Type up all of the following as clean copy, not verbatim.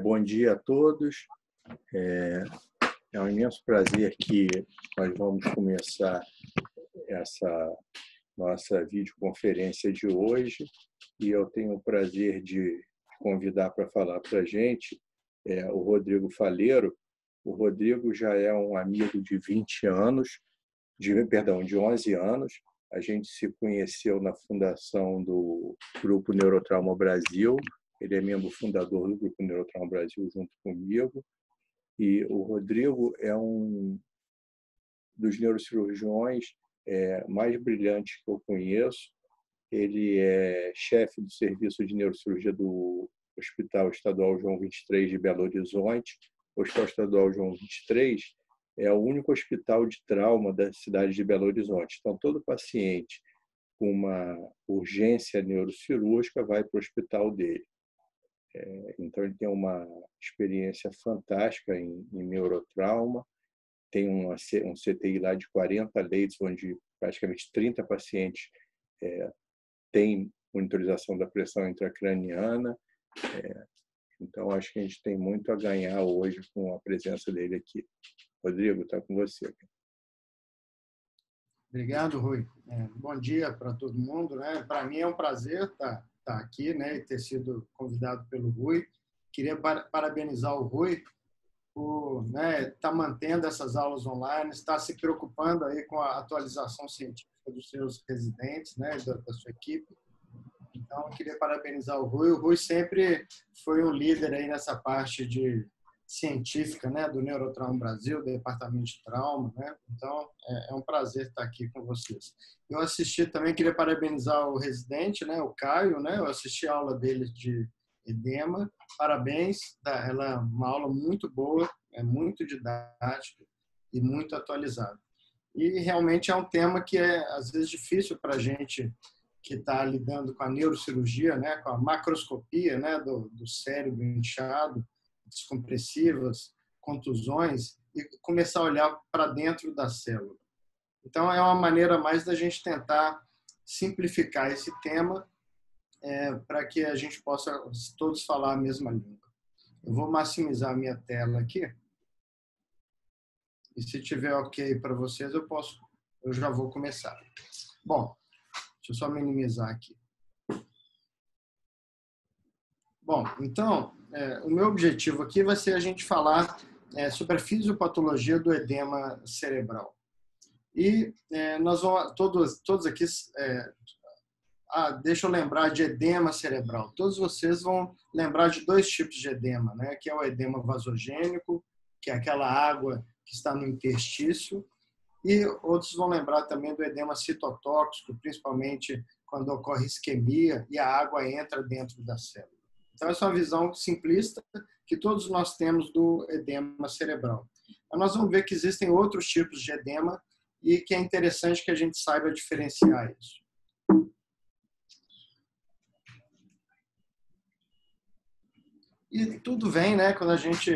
Bom dia a todos. É um imenso prazer que nós vamos começar essa nossa videoconferência de hoje e eu tenho o prazer de convidar para falar para a gente o Rodrigo Faleiro. O Rodrigo já é um amigo de 20 anos, de 11 anos. A gente se conheceu na fundação do Grupo Neurotrauma Brasil. Ele é membro fundador do Grupo Neurotrauma Brasil junto comigo. E o Rodrigo é um dos neurocirurgiões mais brilhantes que eu conheço. Ele é chefe do serviço de neurocirurgia do Hospital Estadual João 23 de Belo Horizonte. O Hospital Estadual João 23 é o único hospital de trauma da cidade de Belo Horizonte. Então, todo paciente com uma urgência neurocirúrgica vai para o hospital dele. Então, ele tem uma experiência fantástica em neurotrauma. Tem um CTI lá de 40 leitos, onde praticamente 30 pacientes têm monitorização da pressão intracraniana. Então, acho que a gente tem muito a ganhar hoje com a presença dele aqui. Rodrigo, está com você. Obrigado, Rui. Bom dia para todo mundo. Para mim é um prazer estar aqui, e ter sido convidado pelo Rui. Queria parabenizar o Rui por estar mantendo essas aulas online, estar se preocupando aí com a atualização científica dos seus residentes, da sua equipe. Então, eu queria parabenizar o Rui. O Rui sempre foi um líder aí nessa parte de científica, do Neurotrauma Brasil, do Departamento de Trauma, Então, é um prazer estar aqui com vocês. Eu assisti também, queria parabenizar o residente, o Caio, Eu assisti a aula dele de edema. Parabéns, ela é uma aula muito boa, é muito didática e muito atualizada. E realmente é um tema que é, às vezes, difícil para a gente que está lidando com a neurocirurgia, com a macroscopia do cérebro inchado, descompressivas, contusões, e começar a olhar para dentro da célula. Então, é uma maneira mais da gente tentar simplificar esse tema para que a gente possa todos falar a mesma língua. Eu vou maximizar a minha tela aqui. E se tiver ok para vocês, eu já vou começar. Bom, deixa eu só minimizar aqui. Bom, então, o meu objetivo aqui vai ser a gente falar sobre a fisiopatologia do edema cerebral. E nós vamos, todos aqui, deixa eu lembrar de edema cerebral. Todos vocês vão lembrar de dois tipos de edema, que é o edema vasogênico, que é aquela água que está no interstício, e outros vão lembrar também do edema citotóxico, principalmente quando ocorre isquemia e a água entra dentro da célula. Então, essa é uma visão simplista que todos nós temos do edema cerebral. Mas nós vamos ver que existem outros tipos de edema e que é interessante que a gente saiba diferenciar isso. E tudo vem, quando a gente,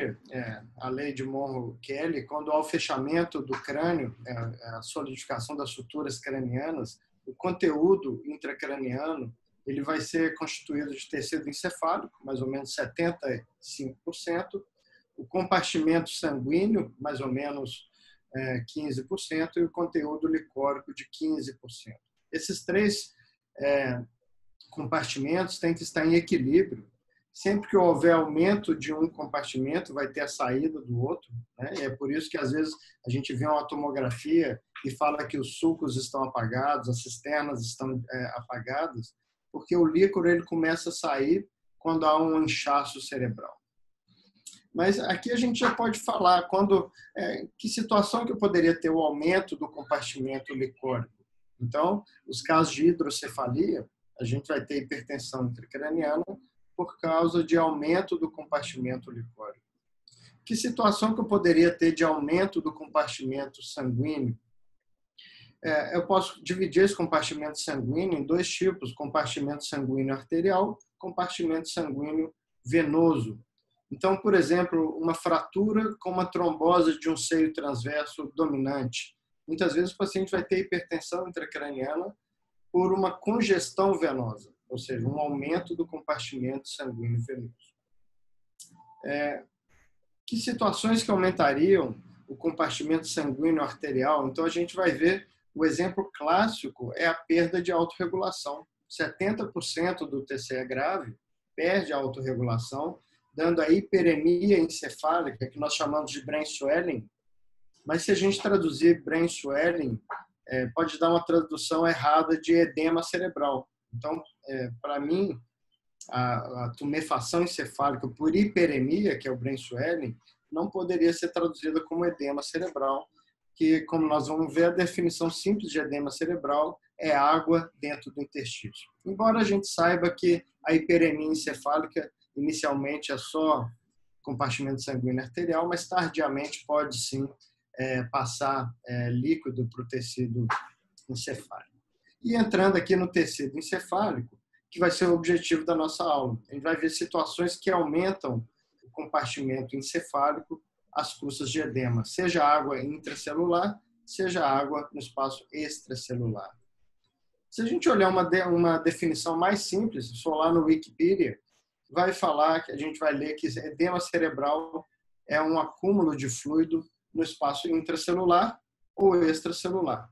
a lei de Monro-Kelly, quando há o fechamento do crânio, a solidificação das suturas cranianas, o conteúdo intracraniano, ele vai ser constituído de tecido encefálico, mais ou menos 75%, o compartimento sanguíneo, mais ou menos 15%, e o conteúdo licórico de 15%. Esses três compartimentos têm que estar em equilíbrio. Sempre que houver aumento de um compartimento, vai ter a saída do outro. E é por isso que, às vezes, a gente vê uma tomografia e fala que os sulcos estão apagados, as cisternas estão apagadas, porque o líquor ele começa a sair quando há um inchaço cerebral. Mas aqui a gente já pode falar que situação que eu poderia ter o aumento do compartimento licórico. Então, os casos de hidrocefalia, a gente vai ter hipertensão intracraniana por causa de aumento do compartimento licórico. Que situação que eu poderia ter de aumento do compartimento sanguíneo? Eu posso dividir esse compartimento sanguíneo em dois tipos: compartimento sanguíneo arterial, compartimento sanguíneo venoso. Então, por exemplo, uma fratura com uma trombose de um seio transverso dominante. Muitas vezes o paciente vai ter hipertensão intracraniana por uma congestão venosa, ou seja, um aumento do compartimento sanguíneo venoso. Que situações que aumentariam o compartimento sanguíneo arterial? Então, a gente vai ver, o exemplo clássico é a perda de autorregulação. 70% do TCE grave perde a autorregulação, dando a hiperemia encefálica, que nós chamamos de brain swelling. Mas se a gente traduzir brain swelling, pode dar uma tradução errada de edema cerebral. Então, para mim, a tumefação encefálica por hiperemia, que é o brain swelling, não poderia ser traduzida como edema cerebral, que, como nós vamos ver, a definição simples de edema cerebral é água dentro do intestino. Embora a gente saiba que a hiperemia encefálica inicialmente é só compartimento sanguíneo arterial, mas tardiamente pode sim passar líquido para o tecido encefálico. E entrando aqui no tecido encefálico, que vai ser o objetivo da nossa aula. A gente vai ver situações que aumentam o compartimento encefálico às custas de edema, seja água intracelular, seja água no espaço extracelular. Se a gente olhar uma definição mais simples, se for lá no Wikipedia, vai falar, que a gente vai ler que edema cerebral é um acúmulo de fluido no espaço intracelular ou extracelular.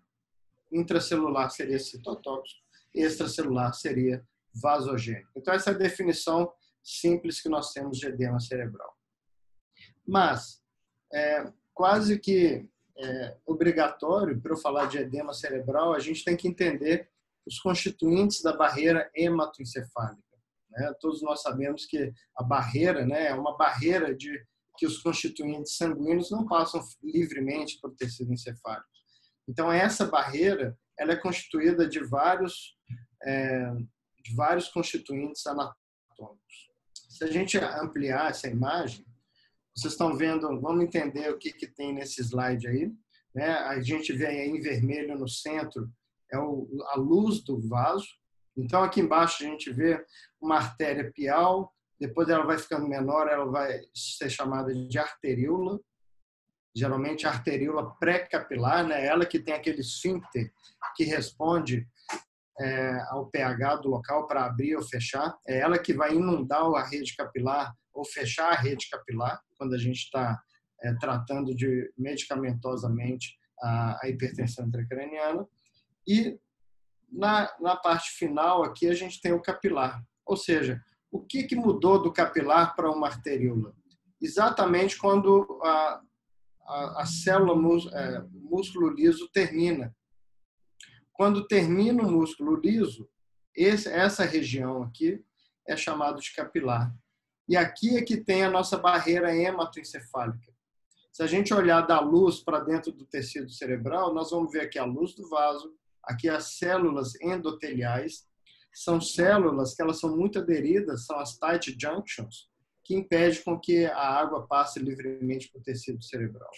Intracelular seria citotóxico, extracelular seria vasogênico. Então, essa é a definição simples que nós temos de edema cerebral. Mas, quase que obrigatório, para eu falar de edema cerebral, a gente tem que entender os constituintes da barreira hematoencefálica. Todos nós sabemos que a barreira é uma barreira de que os constituintes sanguíneos não passam livremente para o tecido encefálico. Então, essa barreira ela é constituída de vários constituintes anatômicos. Se a gente ampliar essa imagem, vocês estão vendo, vamos entender o que tem nesse slide aí. A gente vê aí em vermelho no centro, a luz do vaso. Então, aqui embaixo a gente vê uma artéria pial, depois ela vai ficando menor, ela vai ser chamada de arteríola. Geralmente a arteríola pré-capilar, ela que tem aquele esfíncter que responde ao pH do local para abrir ou fechar. É ela que vai inundar a rede capilar ou fechar a rede capilar, quando a gente está tratando medicamentosamente a hipertensão intracraniana. E na parte final aqui a gente tem o capilar. Ou seja, o que mudou do capilar para uma arteríola? Exatamente quando a célula músculo liso termina. Quando termina o músculo liso, essa região aqui é chamada de capilar. E aqui é que tem a nossa barreira hematoencefálica. Se a gente olhar da luz para dentro do tecido cerebral, nós vamos ver aqui a luz do vaso, aqui as células endoteliais. São células que elas são muito aderidas, são as tight junctions, que impedem com que a água passe livremente para o tecido cerebral.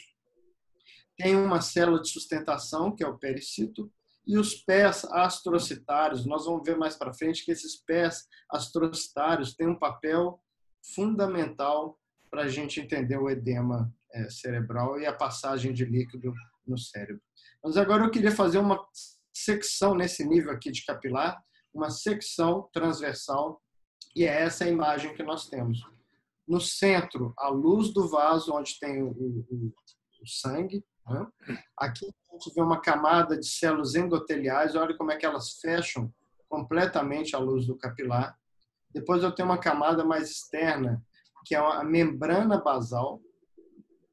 Tem uma célula de sustentação, que é o pericito, e os pés astrocitários. Nós vamos ver mais para frente que esses pés astrocitários têm um papel fundamental para a gente entender o edema cerebral e a passagem de líquido no cérebro. Mas agora eu queria fazer uma secção nesse nível aqui de capilar, uma secção transversal, e é essa a imagem que nós temos. No centro, a luz do vaso, onde tem o sangue. Aqui a gente vê uma camada de células endoteliais, olha como é que elas fecham completamente a luz do capilar. Depois eu tenho uma camada mais externa, que é a membrana basal.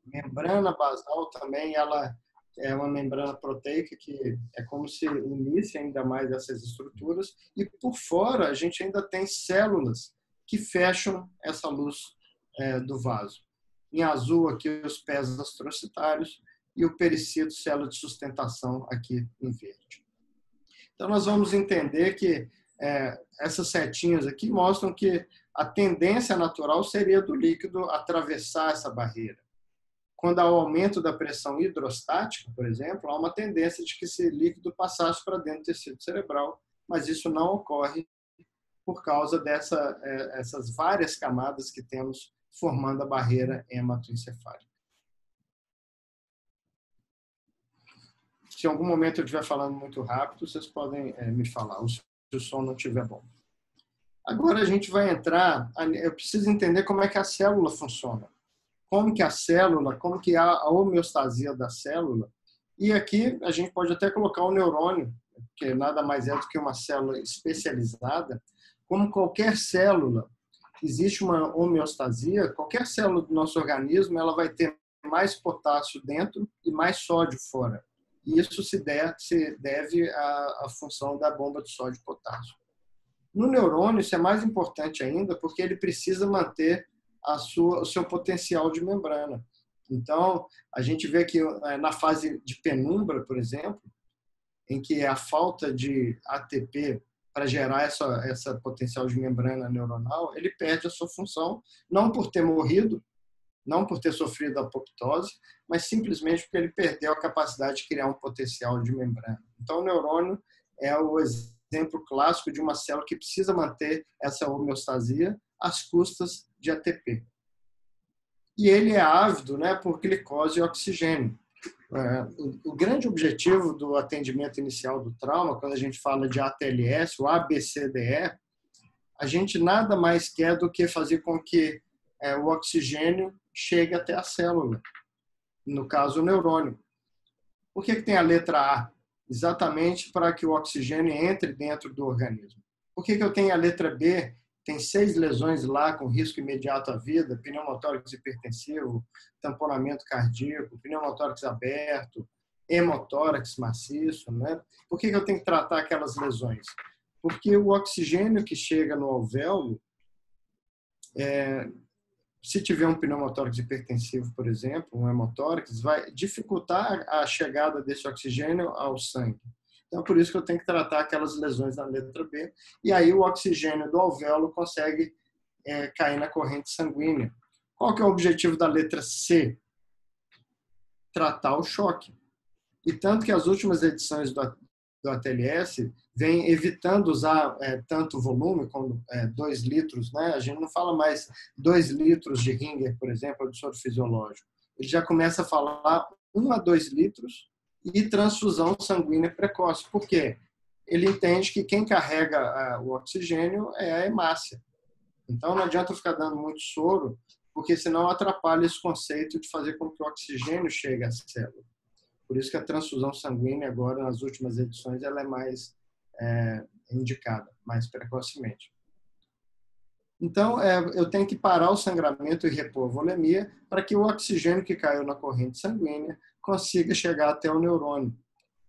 Membrana basal também, ela é uma membrana proteica que é como se unisse ainda mais essas estruturas. E por fora a gente ainda tem células que fecham essa luz do vaso. Em azul aqui os pés astrocitários e o pericito, célula de sustentação aqui em verde. Então nós vamos entender que essas setinhas aqui mostram que a tendência natural seria do líquido atravessar essa barreira. Quando há o aumento da pressão hidrostática, por exemplo, há uma tendência de que esse líquido passasse para dentro do tecido cerebral, mas isso não ocorre por causa dessas várias camadas que temos formando a barreira hematoencefálica. Se em algum momento eu estiver falando muito rápido, vocês podem me falar, se o som não estiver bom. Agora a gente vai entrar, eu preciso entender como é que a célula funciona. Como que a célula, como que a homeostasia da célula. E aqui a gente pode até colocar o neurônio, que nada mais é do que uma célula especializada. Como qualquer célula, existe uma homeostasia, qualquer célula do nosso organismo ela vai ter mais potássio dentro e mais sódio fora. E isso se deve à função da bomba de sódio e potássio. No neurônio, isso é mais importante ainda, porque ele precisa manter o seu potencial de membrana. Então, a gente vê que na fase de penumbra, por exemplo, em que é a falta de ATP para gerar essa potencial de membrana neuronal, ele perde a sua função, não por ter morrido, não por ter sofrido apoptose, mas simplesmente porque ele perdeu a capacidade de criar um potencial de membrana. Então, o neurônio é o exemplo clássico de uma célula que precisa manter essa homeostasia às custas de ATP. E ele é ávido, né, por glicose e oxigênio. O grande objetivo do atendimento inicial do trauma, quando a gente fala de ATLS, o ABCDE, a gente nada mais quer do que fazer com que o oxigênio chegue até a célula, no caso o neurônio. Por que tem a letra A? Exatamente para que o oxigênio entre dentro do organismo. Por que eu tenho a letra B? Tem 6 lesões lá com risco imediato à vida, pneumotórax hipertensivo, tamponamento cardíaco, pneumotórax aberto, hemotórax maciço, né? Por que eu tenho que tratar aquelas lesões? Porque o oxigênio que chega no alvéolo, se tiver um pneumotórax hipertensivo, por exemplo, um hemotórax, vai dificultar a chegada desse oxigênio ao sangue. Então, por isso que eu tenho que tratar aquelas lesões na letra B. E aí o oxigênio do alvéolo consegue cair na corrente sanguínea. Qual que é o objetivo da letra C? Tratar o choque. E tanto que as últimas edições do ATLS vem evitando usar tanto volume, como 2 litros, né? A gente não fala mais 2 litros de Ringer, por exemplo, de soro fisiológico. Ele já começa a falar 1 a 2 litros e transfusão sanguínea precoce. Por quê? Ele entende que quem carrega o oxigênio é a hemácia. Então não adianta ficar dando muito soro, porque senão atrapalha esse conceito de fazer com que o oxigênio chegue à célula. Por isso que a transfusão sanguínea agora, nas últimas edições, ela é mais indicada, mais precocemente. Então, eu tenho que parar o sangramento e repor a volemia para que o oxigênio que caiu na corrente sanguínea consiga chegar até o neurônio.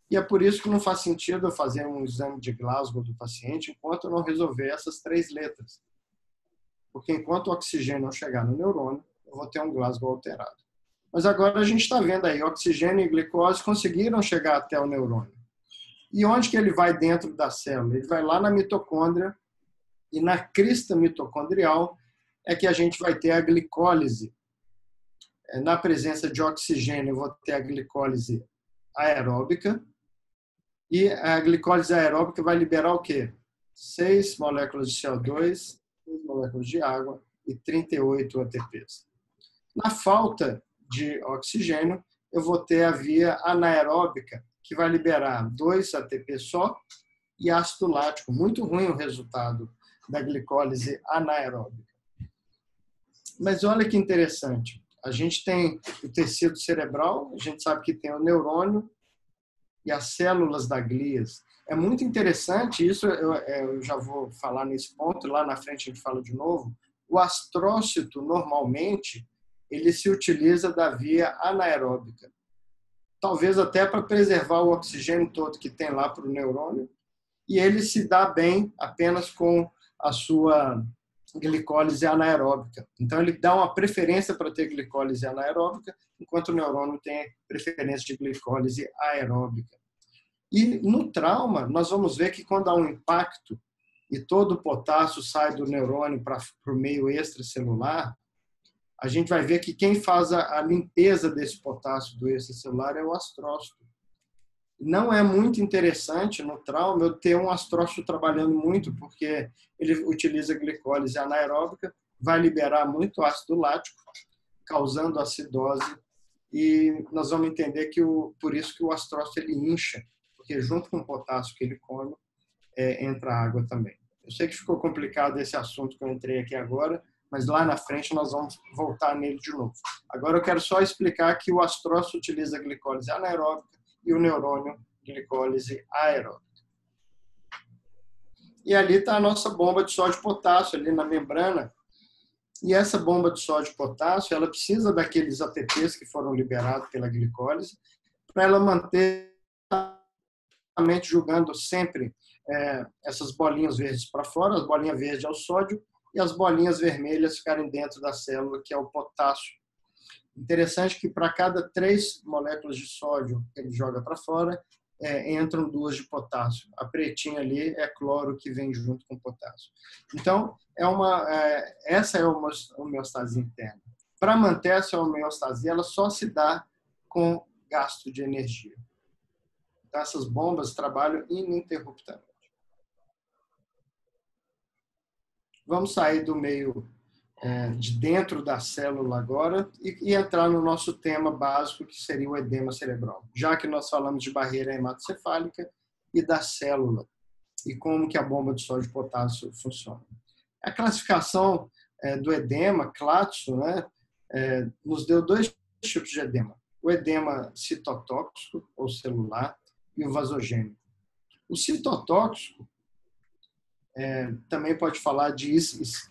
E é por isso que não faz sentido eu fazer um exame de Glasgow do paciente enquanto eu não resolver essas 3 letras. Porque enquanto o oxigênio não chegar no neurônio, eu vou ter um Glasgow alterado. Mas agora a gente está vendo aí, oxigênio e glicose conseguiram chegar até o neurônio. E onde que ele vai dentro da célula? Ele vai lá na mitocôndria, e na crista mitocondrial é que a gente vai ter a glicólise. Na presença de oxigênio, eu vou ter a glicólise aeróbica, e a glicólise aeróbica vai liberar o quê? 6 moléculas de CO2, 6 moléculas de água e 38 ATPs. Na falta de oxigênio, eu vou ter a via anaeróbica, que vai liberar 2 ATP só e ácido lático. Muito ruim o resultado da glicólise anaeróbica. Mas olha que interessante. A gente tem o tecido cerebral, a gente sabe que tem o neurônio e as células da glias. É muito interessante, isso eu já vou falar nesse ponto, lá na frente a gente fala de novo. O astrócito, normalmente, ele se utiliza da via anaeróbica. Talvez até para preservar o oxigênio todo que tem lá para o neurônio. E ele se dá bem apenas com a sua glicólise anaeróbica. Então, ele dá uma preferência para ter glicólise anaeróbica, enquanto o neurônio tem preferência de glicólise aeróbica. E no trauma, nós vamos ver que quando há um impacto e todo o potássio sai do neurônio para o meio extracelular, a gente vai ver que quem faz a limpeza desse potássio do extracelular é o astrócito. Não é muito interessante no trauma eu ter um astrócito trabalhando muito, porque ele utiliza glicólise anaeróbica, vai liberar muito ácido lático, causando acidose, e nós vamos entender que por isso que o astrócito ele incha, porque junto com o potássio que ele come, entra água também. Eu sei que ficou complicado esse assunto que eu entrei aqui agora, mas lá na frente nós vamos voltar nele de novo. Agora eu quero só explicar que o astrócito utiliza a glicólise anaeróbica e o neurônio glicólise aeróbica. E ali está a nossa bomba de sódio e potássio, ali na membrana. E essa bomba de sódio e potássio, ela precisa daqueles ATPs que foram liberados pela glicólise para ela manter jogando sempre essas bolinhas verdes para fora, as bolinhas verdes é o sódio e as bolinhas vermelhas ficarem dentro da célula, que é o potássio. Interessante que para cada 3 moléculas de sódio que ele joga para fora, entram 2 de potássio. A pretinha ali é cloro que vem junto com o potássio. Então, essa é uma homeostase interna. Para manter essa homeostase, ela só se dá com gasto de energia. Então, essas bombas trabalham ininterruptamente. Vamos sair do meio de dentro da célula agora e entrar no nosso tema básico, que seria o edema cerebral. Já que nós falamos de barreira hematocefálica e da célula, e como que a bomba de sódio e potássio funciona. A classificação do edema, Clatso, né, nos deu 2 tipos de edema. O edema citotóxico, ou celular, e o vasogênico. O citotóxico também pode falar de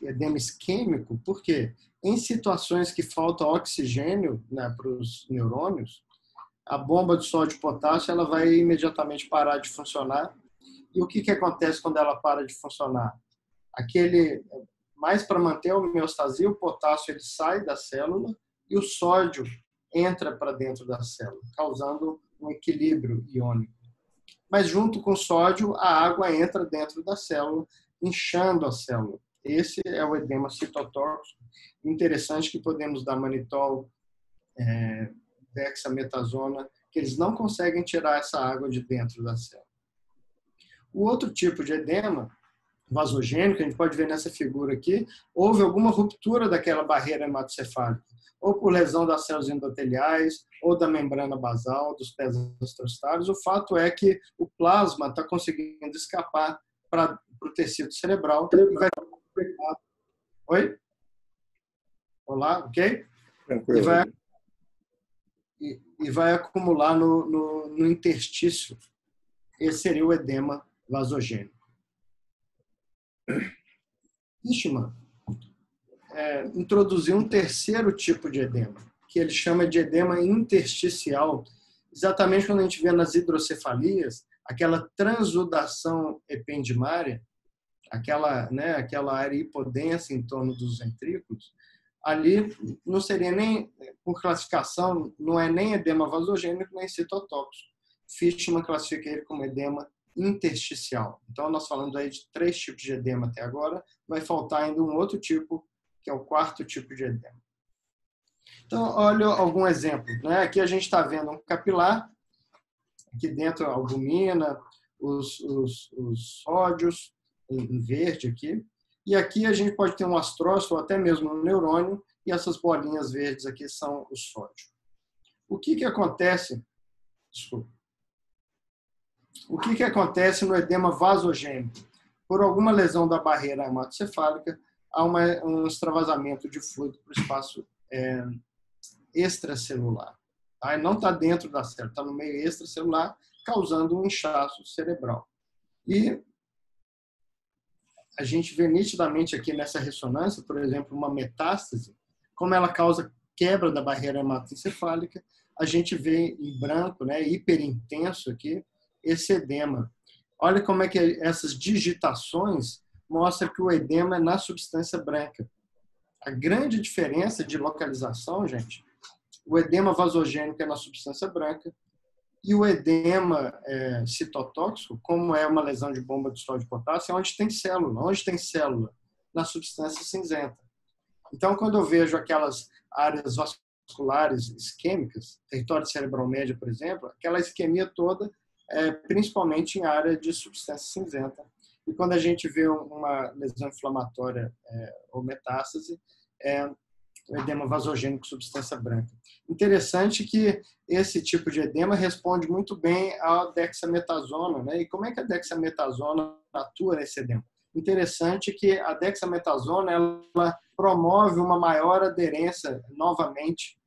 edema isquêmico, porque em situações que falta oxigênio, né, para os neurônios, a bomba de sódio e potássio ela vai imediatamente parar de funcionar. E o que acontece quando ela para de funcionar? Mais para manter a homeostasia, o potássio ele sai da célula e o sódio entra para dentro da célula, causando um equilíbrio iônico. Mas junto com o sódio, a água entra dentro da célula, inchando a célula. Esse é o edema citotóxico. Interessante que podemos dar manitol, dexametasona, que eles não conseguem tirar essa água de dentro da célula. O outro tipo de edema, vasogênico, a gente pode ver nessa figura aqui, houve alguma ruptura daquela barreira hematocefálica, ou por lesão das células endoteliais, ou da membrana basal, dos pés astrocitários. O fato é que o plasma está conseguindo escapar para o tecido cerebral e vai... Oi? Olá, ok? Tranquilo. E vai acumular no interstício. Esse seria o edema vasogênico. Fishman introduziu um terceiro tipo de edema, que ele chama de edema intersticial. Exatamente quando a gente vê nas hidrocefalias, aquela transudação ependimária, aquela área hipodensa em torno dos ventrículos, ali não seria nem, por classificação, não é nem edema vasogênico, nem citotóxico. Fishman classifica ele como edema intersticial. Então, nós falamos aí de 3 tipos de edema até agora, vai faltar ainda um outro tipo, que é o 4º tipo de edema. Então, olha algum exemplo. Né? Aqui a gente está vendo um capilar, aqui dentro a albumina, os sódios, em verde aqui, e aqui a gente pode ter um astrócito ou até mesmo um neurônio, e essas bolinhas verdes aqui são o sódio. O que acontece? Desculpa. O que acontece no edema vasogênico? Por alguma lesão da barreira hematocefálica, há um extravasamento de fluido para o espaço extracelular. Tá? Ele não está dentro da célula, está no meio extracelular, causando um inchaço cerebral. E a gente vê nitidamente aqui nessa ressonância, por exemplo, uma metástase, como ela causa quebra da barreira hematoencefálica, a gente vê em branco, né, hiperintenso aqui, esse edema. Olha como é que essas digitações mostram que o edema é na substância branca. A grande diferença de localização, gente, o edema vasogênico é na substância branca e o edema citotóxico, como é uma lesão de bomba de sódio e potássio, é onde tem célula. Onde tem célula? Na substância cinzenta. Então, quando eu vejo aquelas áreas vasculares isquêmicas, território cerebral médio, por exemplo, aquela isquemia toda principalmente em área de substância cinzenta. E quando a gente vê uma lesão inflamatória ou metástase, o edema vasogênico substância branca. Interessante que esse tipo de edema responde muito bem à dexametasona, né? E como é que a dexametasona atua nesse edema? interessante que a dexametasona ela promove uma maior aderência, novamente,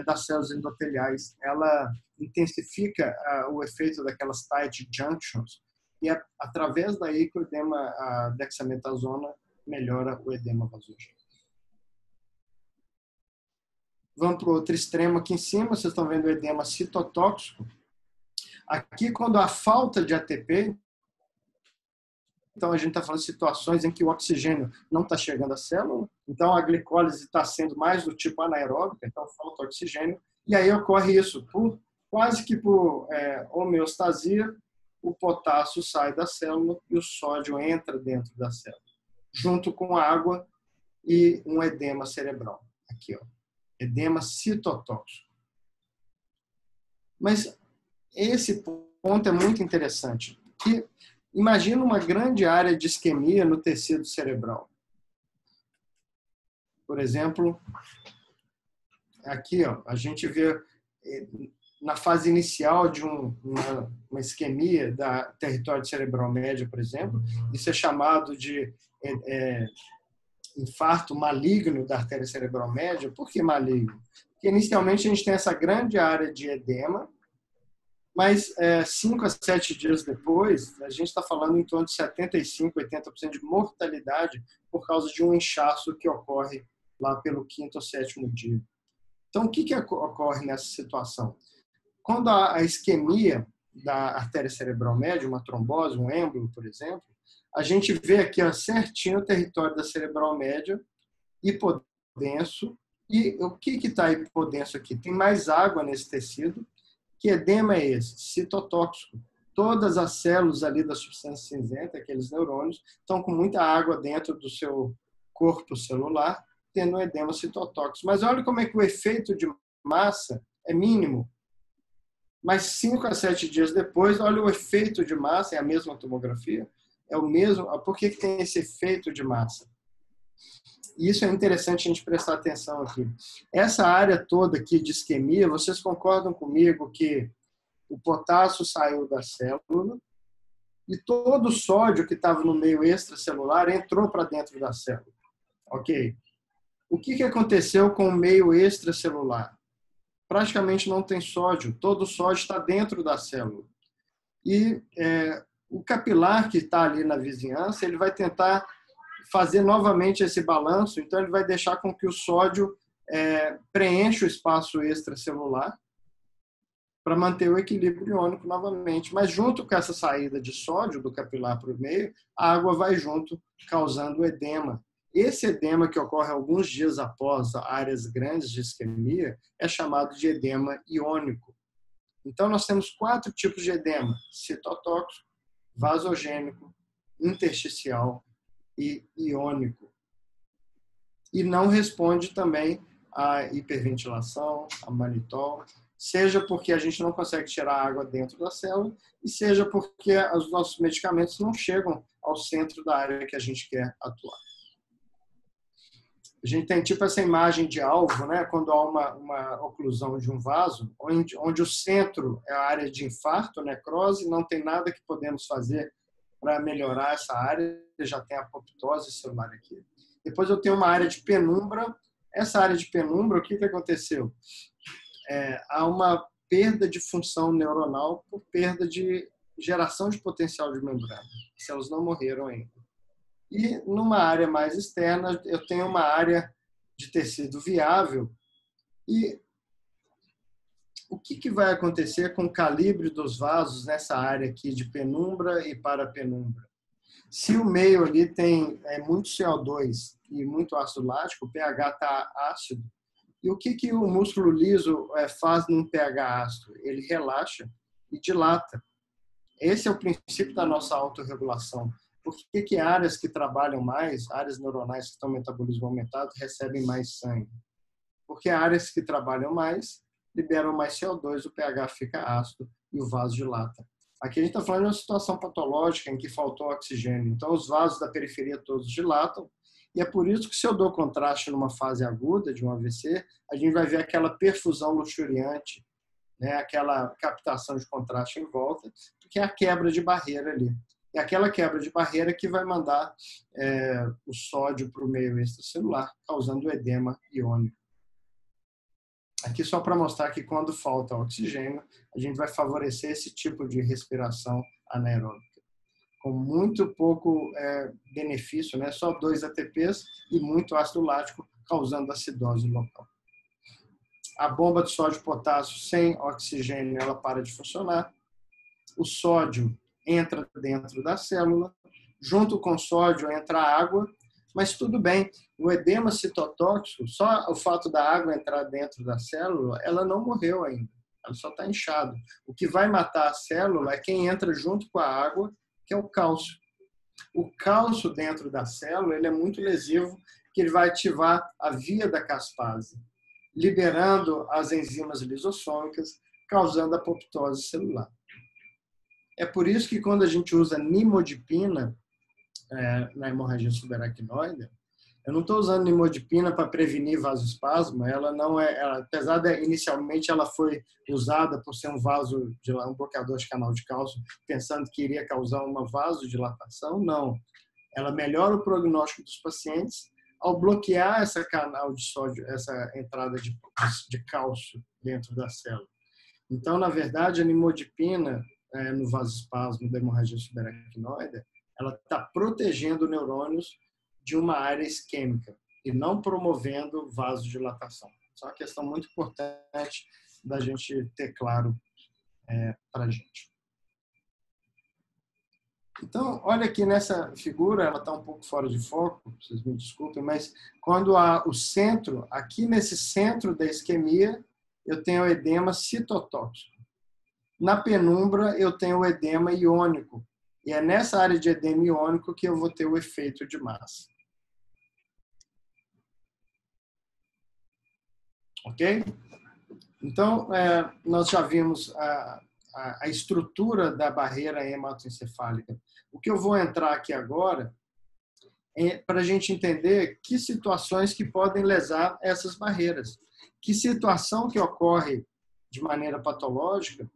das células endoteliais. Ela intensifica o efeito daquelas tight junctions e é através daí que a dexametasona melhora o edema vasogênico. Vamos para o outro extremo aqui em cima, vocês estão vendo o edema citotóxico. Aqui, quando há falta de ATP, então a gente está falando de situações em que o oxigênio não está chegando à célula, então a glicólise está sendo mais do tipo anaeróbica, então falta oxigênio, e aí ocorre isso, quase que por homeostasia, o potássio sai da célula e o sódio entra dentro da célula, junto com a água e um edema cerebral. Aqui, ó. Edema citotóxico. Mas esse ponto é muito interessante. Que imagina uma grande área de isquemia no tecido cerebral. Por exemplo, aqui ó, a gente vê na fase inicial de uma isquemia da território cerebral médio, por exemplo, isso é chamado de infarto maligno da artéria cerebral média. Por que maligno? Porque inicialmente a gente tem essa grande área de edema, mas 5 a 7 dias depois, a gente está falando em torno de 75%, 80% de mortalidade por causa de um inchaço que ocorre lá pelo 5º ou 7º dia. Então, o que ocorre nessa situação? Quando a isquemia da artéria cerebral média, uma trombose, um êmbolo, por exemplo, a gente vê aqui ó, certinho o território da cerebral média, hipodenso. E o que está hipodenso aqui? Tem mais água nesse tecido. Que edema é esse? Citotóxico. Todas as células ali da substância cinzenta, aqueles neurônios, estão com muita água dentro do seu corpo celular, tendo um edema citotóxico. Mas olha como é que o efeito de massa é mínimo. Mas 5 a 7 dias depois, olha o efeito de massa, é a mesma tomografia, é o mesmo. Por que tem esse efeito de massa? E isso é interessante a gente prestar atenção aqui. Essa área toda aqui de isquemia, vocês concordam comigo que o potássio saiu da célula e todo o sódio que estava no meio extracelular entrou para dentro da célula. Ok? O que aconteceu com o meio extracelular? Praticamente não tem sódio. Todo o sódio está dentro da célula. E o capilar que está ali na vizinhança, ele vai tentar fazer novamente esse balanço, então ele vai deixar com que o sódio preencha o espaço extracelular para manter o equilíbrio iônico novamente. Mas junto com essa saída de sódio do capilar para o meio, a água vai junto, causando edema. Esse edema que ocorre alguns dias após áreas grandes de isquemia é chamado de edema iônico. Então nós temos 4 tipos de edema: citotóxico, vasogênico, intersticial e iônico. E não responde também à hiperventilação, a manitol, seja porque a gente não consegue tirar a água dentro da célula e seja porque os nossos medicamentos não chegam ao centro da área que a gente quer atuar. A gente tem tipo essa imagem de alvo, né? Quando há uma oclusão de um vaso, onde o centro é a área de infarto, necrose, não tem nada que podemos fazer para melhorar essa área, já tem apoptose celular aqui. Depois eu tenho uma área de penumbra. Essa área de penumbra, o que aconteceu? Há uma perda de função neuronal por perda de geração de potencial de membrana. As células não morreram ainda. E numa área mais externa, eu tenho uma área de tecido viável. E o que vai acontecer com o calibre dos vasos nessa área aqui de penumbra e parapenumbra? Se o meio ali tem muito CO2 e muito ácido lático, o pH está ácido. E o que o músculo liso faz num pH ácido? Ele relaxa e dilata. Esse é o princípio da nossa autorregulação. Por que áreas que trabalham mais, áreas neuronais que estão metabolismo aumentado, recebem mais sangue? Porque áreas que trabalham mais liberam mais CO2, o pH fica ácido e o vaso dilata. Aqui a gente está falando de uma situação patológica em que faltou oxigênio. Então, os vasos da periferia todos dilatam. E é por isso que, se eu dou contraste numa fase aguda de um AVC, a gente vai ver aquela perfusão luxuriante, né? Aquela captação de contraste em volta, que é a quebra de barreira ali. é aquela quebra de barreira que vai mandar o sódio para o meio extracelular, causando edema iônico. Aqui só para mostrar que quando falta oxigênio, a gente vai favorecer esse tipo de respiração anaeróbica, com muito pouco benefício, né? Só 2 ATPs e muito ácido lático, causando acidose local. A bomba de sódio e potássio sem oxigênio, ela para de funcionar. O sódio entra dentro da célula, junto com o sódio entra a água, mas tudo bem, o edema citotóxico, só o fato da água entrar dentro da célula, ela não morreu ainda, ela só está inchada. O que vai matar a célula é quem entra junto com a água, que é o cálcio. O cálcio dentro da célula ele é muito lesivo, porque ele vai ativar a via da caspase, liberando as enzimas lisossômicas, causando apoptose celular. É por isso que quando a gente usa nimodipina na hemorragia subaracnoide, eu não estou usando nimodipina para prevenir vasoespasmo, ela não apesar de inicialmente ela foi usada por ser um bloqueador de canal de cálcio, pensando que iria causar uma vasodilatação, não. Ela melhora o prognóstico dos pacientes ao bloquear essa canal de sódio, essa entrada de cálcio dentro da célula. Então, na verdade, a nimodipina no vasoespasmo da hemorragia subaracnoide, ela está protegendo neurônios de uma área isquêmica e não promovendo vasodilatação. Isso é uma questão muito importante da gente ter claro para a gente. Então, olha aqui nessa figura, ela está um pouco fora de foco, vocês me desculpem, mas quando há o centro, aqui nesse centro da isquemia, eu tenho o edema citotóxico. Na penumbra, eu tenho o edema iônico. E é nessa área de edema iônico que eu vou ter o efeito de massa. Ok? Então, nós já vimos a estrutura da barreira hematoencefálica. O que eu vou entrar aqui agora é para a gente entender que situações que podem lesar essas barreiras. Que situação que ocorre de maneira patológica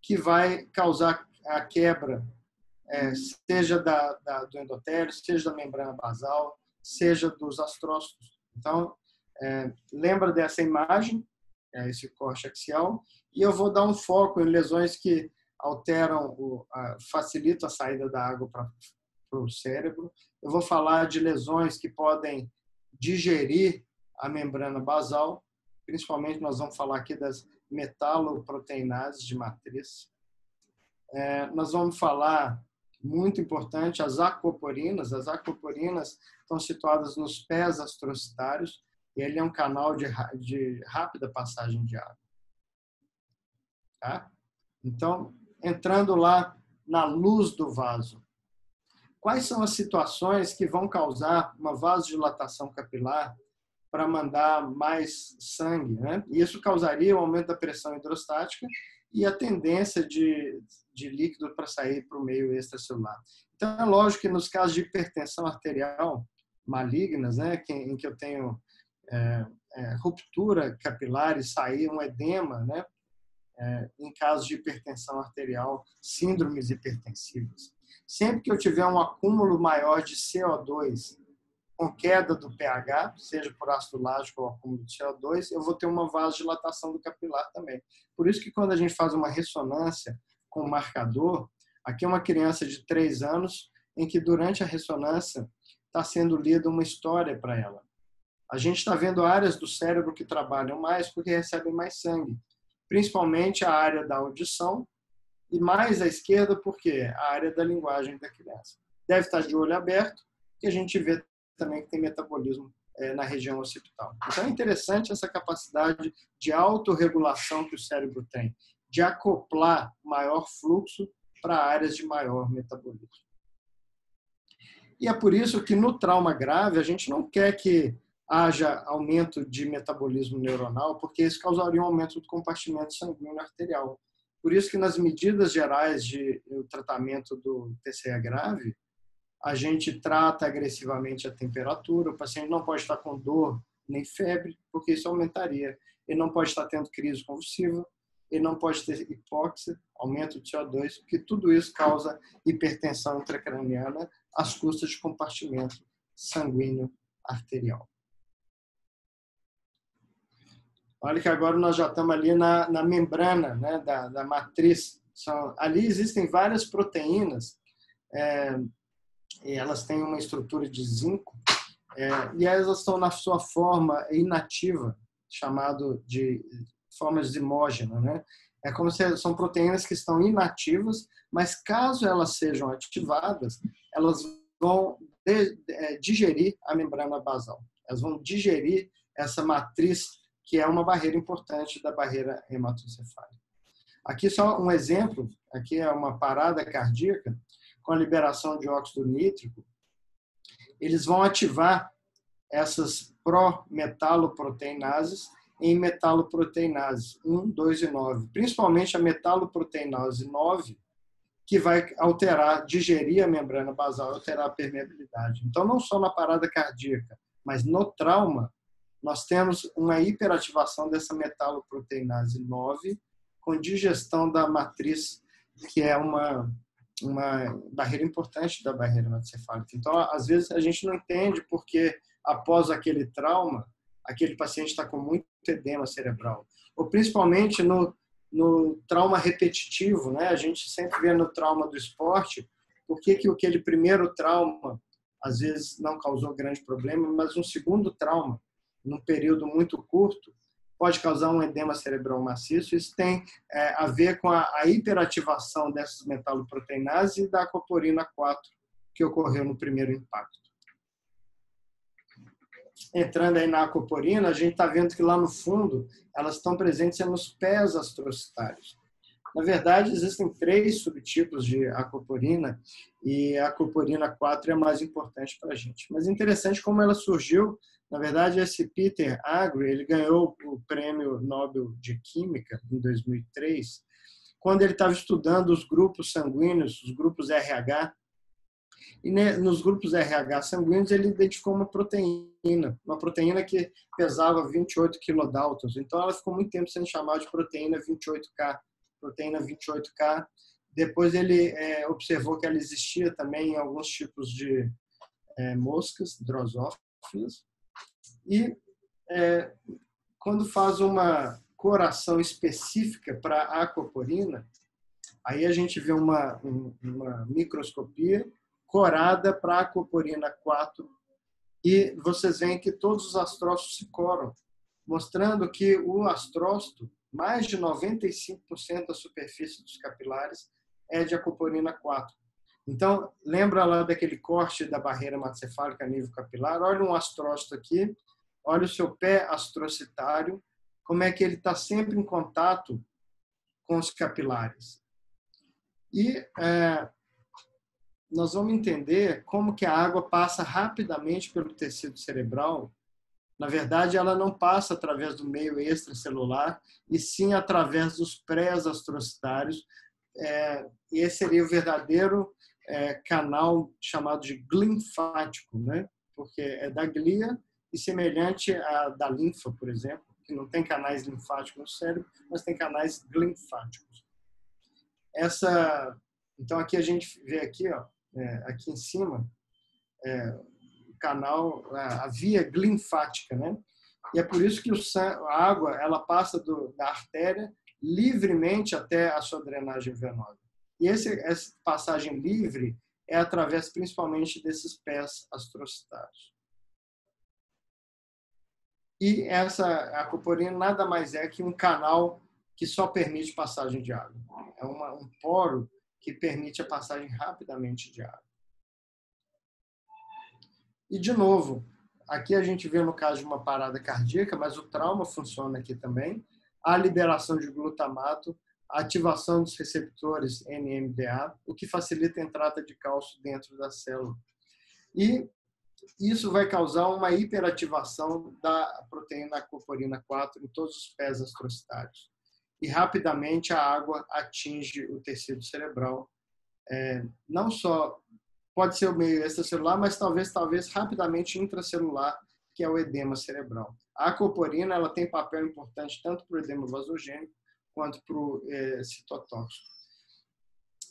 que vai causar a quebra, seja do endotélio, seja da membrana basal, seja dos astrócitos. Então, lembra dessa imagem, esse corte axial, e eu vou dar um foco em lesões que alteram, facilitam a saída da água para o cérebro. Eu vou falar de lesões que podem digerir a membrana basal, principalmente nós vamos falar aqui das metaloproteinases de matriz. Nós vamos falar, muito importante, as aquaporinas. As aquaporinas estão situadas nos pés astrocitários e ele é um canal de rápida passagem de água. Tá? Então, entrando lá na luz do vaso. Quais são as situações que vão causar uma vasodilatação capilar para mandar mais sangue, né? E isso causaria um aumento da pressão hidrostática e a tendência de líquido para sair para o meio extracelular. Então, é lógico que nos casos de hipertensão arterial malignas, né, em que eu tenho ruptura capilar e sair um edema, né, em casos de hipertensão arterial, síndromes hipertensivas. Sempre que eu tiver um acúmulo maior de CO2 com queda do pH, seja por ácido lático ou acúmulo de CO2, eu vou ter uma vasodilatação do capilar também. Por isso que quando a gente faz uma ressonância com marcador, aqui é uma criança de 3 anos em que durante a ressonância está sendo lida uma história para ela. A gente está vendo áreas do cérebro que trabalham mais porque recebem mais sangue, principalmente a área da audição e mais à esquerda porque a área da linguagem da criança. Deve estar de olho aberto, que a gente vê também que tem metabolismo na região occipital. Então é interessante essa capacidade de autorregulação que o cérebro tem, de acoplar maior fluxo para áreas de maior metabolismo. E é por isso que no trauma grave a gente não quer que haja aumento de metabolismo neuronal, porque isso causaria um aumento do compartimento sanguíneo arterial. Por isso que nas medidas gerais de tratamento do TCE grave, a gente trata agressivamente a temperatura, o paciente não pode estar com dor nem febre, porque isso aumentaria. Ele não pode estar tendo crise convulsiva, ele não pode ter hipóxia, aumento de CO2, porque tudo isso causa hipertensão intracraniana às custas de compartimento sanguíneo arterial. Olha que agora nós já estamos ali na membrana, né, da matriz. Ali existem várias proteínas, e elas têm uma estrutura de zinco, e elas estão na sua forma inativa, chamado de forma zimógena, né? É como se são proteínas que estão inativas, mas caso elas sejam ativadas, elas vão digerir a membrana basal. Elas vão digerir essa matriz, que é uma barreira importante da barreira hematoencefálica. Aqui só um exemplo, aqui é uma parada cardíaca com a liberação de óxido nítrico. Eles vão ativar essas prometaloproteinases em metaloproteinases 1, 2 e 9. Principalmente a metaloproteinase 9, que vai alterar, digerir a membrana basal, alterar a permeabilidade. Então, não só na parada cardíaca, mas no trauma, nós temos uma hiperativação dessa metaloproteinase 9 com digestão da matriz, que é uma barreira importante da barreira hematoencefálica. Então, às vezes, a gente não entende porque, após aquele trauma, aquele paciente está com muito edema cerebral. Ou principalmente no trauma repetitivo, né? A gente sempre vê no trauma do esporte, por que aquele primeiro trauma, às vezes, não causou grande problema, mas um segundo trauma, num período muito curto, pode causar um edema cerebral maciço. Isso tem a ver com a hiperativação dessas metaloproteinases e da aquaporina 4, que ocorreu no primeiro impacto. Entrando aí na aquaporina, a gente está vendo que lá no fundo elas estão presentes nos pés astrocitários. Na verdade, existem 3 subtipos de aquaporina e a aquaporina 4 é a mais importante para a gente. Mas é interessante como ela surgiu. Na verdade, esse Peter Agre, ele ganhou o Prêmio Nobel de Química em 2003, quando ele estava estudando os grupos sanguíneos, os grupos RH. E nos grupos RH sanguíneos ele identificou uma proteína que pesava 28 kilodaltons. Então ela ficou muito tempo sendo chamada de proteína 28K. Proteína 28K. Depois ele observou que ela existia também em alguns tipos de moscas drosófilas. E quando faz uma coração específica para a aquaporina, aí a gente vê uma microscópia corada para a aquaporina 4 e vocês veem que todos os astrócitos se coram, mostrando que o astrócito, mais de 95% da superfície dos capilares é de aquaporina 4. Então, lembra lá daquele corte da barreira hematocefálica a nível capilar? Olha um astrócito aqui, olha o seu pé astrocitário, como é que ele está sempre em contato com os capilares. E nós vamos entender como que a água passa rapidamente pelo tecido cerebral. Na verdade, ela não passa através do meio extracelular, e sim através dos pré-astrocitários. E esse seria o verdadeiro canal chamado de glinfático, né? Porque é da glia e semelhante à da linfa, por exemplo, que não tem canais linfáticos no cérebro, mas tem canais glinfáticos. Então, aqui a gente vê aqui, aqui em cima, o canal, a via glinfática, né? E é por isso que a água ela passa da artéria livremente até a sua drenagem venosa. E essa passagem livre é através principalmente desses pés astrocitários. E essa aquaporina nada mais é que um canal que só permite passagem de água. É um poro que permite a passagem rapidamente de água. E, de novo, aqui a gente vê no caso de uma parada cardíaca, mas o trauma funciona aqui também, a liberação de glutamato, a ativação dos receptores NMDA, o que facilita a entrada de cálcio dentro da célula. E isso vai causar uma hiperativação da proteína aquaporina 4 em todos os pés astrocitários. E rapidamente a água atinge o tecido cerebral. Não só pode ser o meio extracelular, mas talvez rapidamente intracelular, que é o edema cerebral. A aquaporina ela tem papel importante tanto para o edema vasogênico quanto para o citotóxico.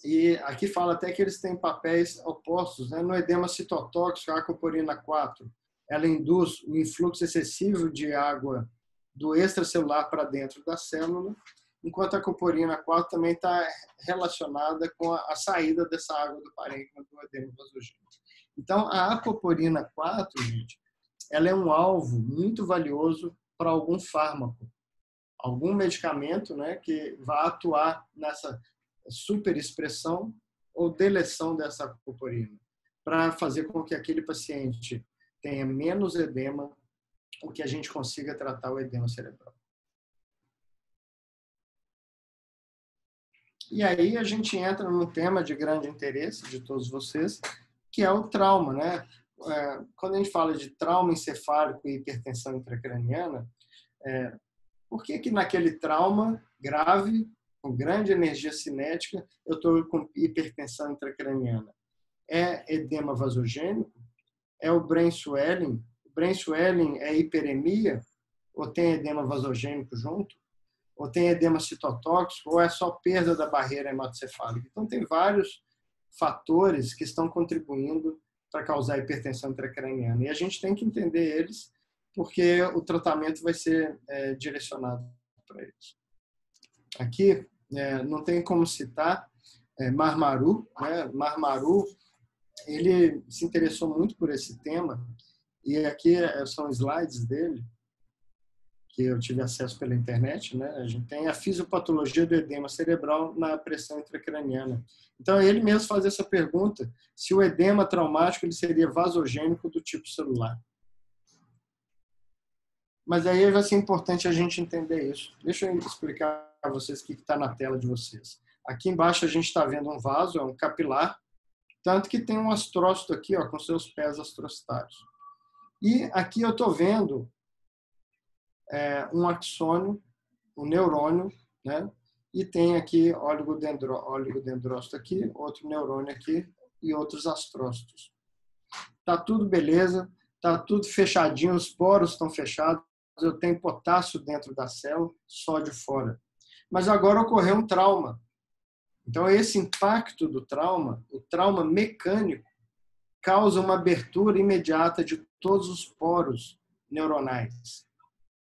E aqui fala até que eles têm papéis opostos, né? No edema citotóxico, a aquaporina 4, ela induz o influxo excessivo de água do extracelular para dentro da célula, enquanto a aquaporina 4 também está relacionada com a saída dessa água do parênquima do edema vasogênico. Então, a aquaporina 4, gente, ela é um alvo muito valioso para algum fármaco, algum medicamento, né, que vai atuar nessa superexpressão ou deleção dessa aquaporina, para fazer com que aquele paciente tenha menos edema, ou que a gente consiga tratar o edema cerebral. E aí a gente entra num tema de grande interesse de todos vocês, que é o trauma, né? Quando a gente fala de trauma encefálico e hipertensão intracraniana, por que naquele trauma grave, com grande energia cinética, eu estou com hipertensão intracraniana? É edema vasogênico? É o brain swelling? O brain swelling é hiperemia? Ou tem edema vasogênico junto? Ou tem edema citotóxico? Ou é só perda da barreira hematocefálica? Então, tem vários fatores que estão contribuindo para causar hipertensão intracraniana. E a gente tem que entender eles, porque o tratamento vai ser direcionado para eles. Aqui, não tem como citar Marmaru, né? Marmaru, ele se interessou muito por esse tema, e aqui são slides dele, que eu tive acesso pela internet, né? A gente tem a fisiopatologia do edema cerebral na pressão intracraniana. Então, ele mesmo faz essa pergunta, se o edema traumático ele seria vasogênico do tipo celular. Mas aí vai ser importante a gente entender isso. Deixa eu explicar a vocês o que está na tela de vocês. Aqui embaixo a gente está vendo um vaso, é um capilar, tanto que tem um astrócito aqui, ó, com seus pés astrocitários. E aqui eu estou vendo um axônio, um neurônio, né? E tem aqui oligodendrócito aqui, outro neurônio aqui e outros astrócitos. Tá tudo beleza, tá tudo fechadinho, os poros estão fechados, eu tenho potássio dentro da célula, sódio fora. Mas agora ocorreu um trauma. Então, esse impacto do trauma, o trauma mecânico, causa uma abertura imediata de todos os poros neuronais.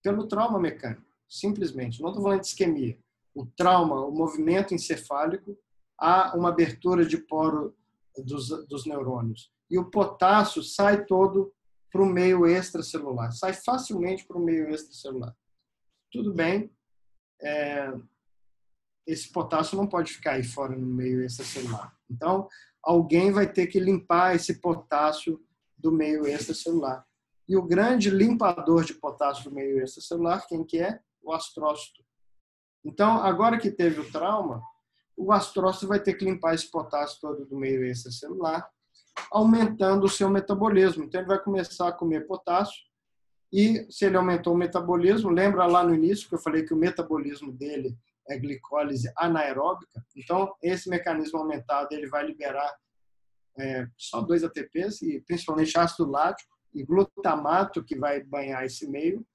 Pelo trauma mecânico, simplesmente. Não estou falando de isquemia. O trauma, o movimento encefálico, há uma abertura de poro dos neurônios. E o potássio sai todo para o meio extracelular. Sai facilmente para o meio extracelular. Tudo bem. Esse potássio não pode ficar aí fora no meio extracelular. Então, alguém vai ter que limpar esse potássio do meio extracelular. E o grande limpador de potássio do meio extracelular, quem que é? O astrócito. Então, agora que teve o trauma, o astrócito vai ter que limpar esse potássio todo do meio extracelular, aumentando o seu metabolismo. Então, ele vai começar a comer potássio, e se ele aumentou o metabolismo, lembra lá no início que eu falei que o metabolismo dele é glicólise anaeróbica? Então, esse mecanismo aumentado ele vai liberar só 2 ATPs, e principalmente ácido lático e glutamato, que vai banhar esse meio.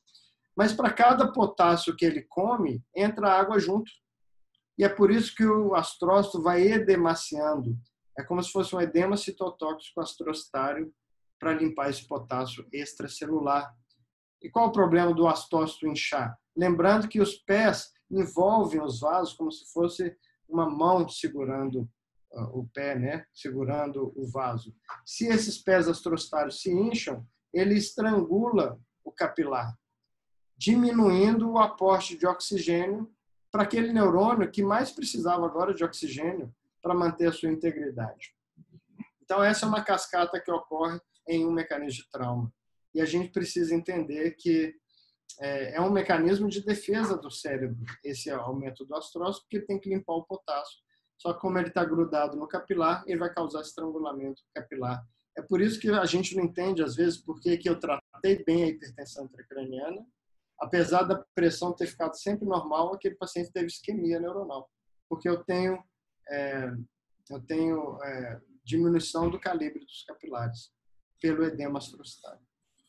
Mas para cada potássio que ele come, entra água junto. E é por isso que o astrócito vai edemaciando. É como se fosse um edema citotóxico astrocitário para limpar esse potássio extracelular. E qual o problema do astrócito inchar? Lembrando que os pés envolvem os vasos como se fosse uma mão segurando o pé, né? Segurando o vaso. Se esses pés astrocitários se incham, ele estrangula o capilar, diminuindo o aporte de oxigênio para aquele neurônio que mais precisava agora de oxigênio para manter a sua integridade. Então, essa é uma cascata que ocorre em um mecanismo de trauma. E a gente precisa entender que é um mecanismo de defesa do cérebro, esse aumento do astrócito, porque ele tem que limpar o potássio. Só que como ele está grudado no capilar, ele vai causar estrangulamento capilar. É por isso que a gente não entende, às vezes, por que eu tratei bem a hipertensão intracraniana, apesar da pressão ter ficado sempre normal, aquele paciente teve isquemia neuronal, porque eu tenho diminuição do calibre dos capilares pelo edema astrocitário.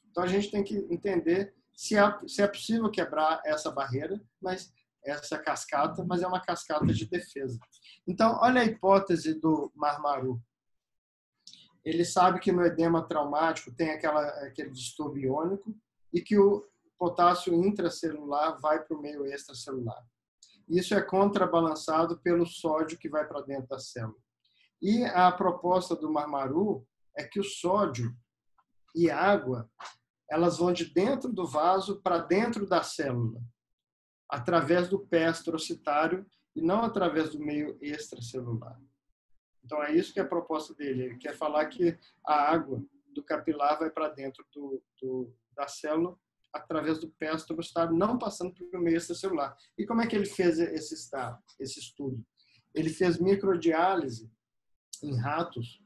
Então, a gente tem que entender se é possível quebrar essa barreira, mas essa cascata, mas é uma cascata de defesa. Então, olha a hipótese do Marmaru. Ele sabe que no edema traumático tem aquele distúrbio iônico e que o potássio intracelular vai para o meio extracelular. Isso é contrabalançado pelo sódio que vai para dentro da célula. E a proposta do Marmaru é que o sódio e a água elas vão de dentro do vaso para dentro da célula, através do pé astrocitário e não através do meio extracelular. Então, é isso que é a proposta dele. Ele quer falar que a água do capilar vai para dentro da célula através do pé astrocitário, não passando pelo meio extracelular. E como é que ele fez esse estudo? Ele fez microdiálise em ratos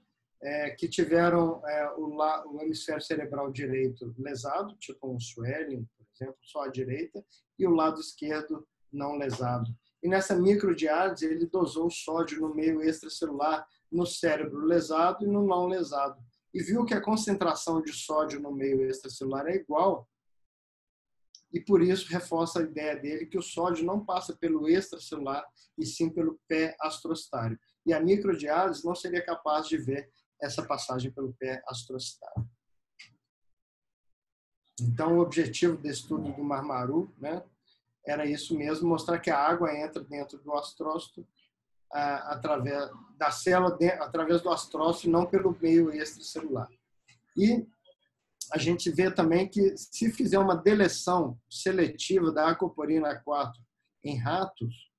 que tiveram o hemisfério cerebral direito lesado, tipo um swelling, por exemplo, só a direita, e o lado esquerdo não lesado. E nessa microdiálise, ele dosou o sódio no meio extracelular, no cérebro lesado e no não lesado. E viu que a concentração de sódio no meio extracelular é igual. E por isso reforça a ideia dele que o sódio não passa pelo extracelular e sim pelo pé astrocitário. E a microdiálise não seria capaz de ver essa passagem pelo pé astrocitário. Então, o objetivo desse estudo do Marmaru, né, era isso mesmo, mostrar que a água entra dentro do astrócito através da célula, através do astrócito, não pelo meio extracelular. E a gente vê também que se fizer uma deleção seletiva da aquaporina 4 em ratos,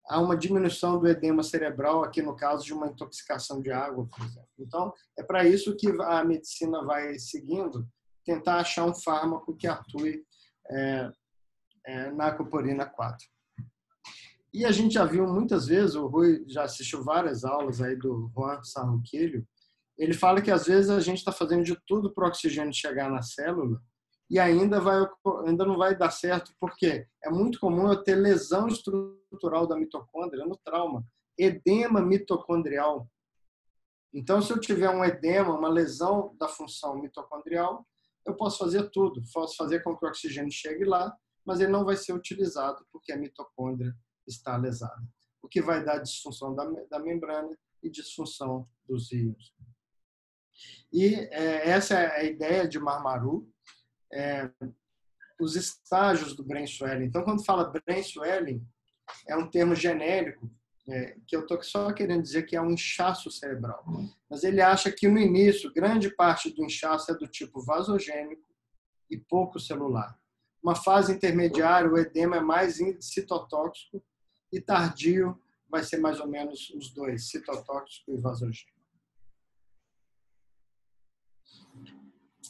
há uma diminuição do edema cerebral, aqui no caso de uma intoxicação de água, por exemplo. Então, é para isso que a medicina vai seguindo, tentar achar um fármaco que atue na aquaporina 4. E a gente já viu muitas vezes, o Rui já assistiu várias aulas aí do Juan Sarruquilho, ele fala que às vezes a gente está fazendo de tudo para o oxigênio chegar na célula e ainda não vai dar certo, porque é muito comum eu ter lesão estrutural da mitocôndria no trauma, edema mitocondrial. Então, se eu tiver um edema, uma lesão da função mitocondrial, eu posso fazer tudo. Posso fazer com que o oxigênio chegue lá, mas ele não vai ser utilizado porque a mitocôndria está lesada, o que vai dar disfunção da membrana e disfunção dos íons. E essa é a ideia de Marmaru, os estágios do brain swelling. Então, quando fala brain swelling, é um termo genérico, que eu estou só querendo dizer que é um inchaço cerebral. Mas ele acha que no início, grande parte do inchaço é do tipo vasogênico e pouco celular. Uma fase intermediária, o edema é mais citotóxico e tardio vai ser mais ou menos os dois, citotóxico e vasogênico.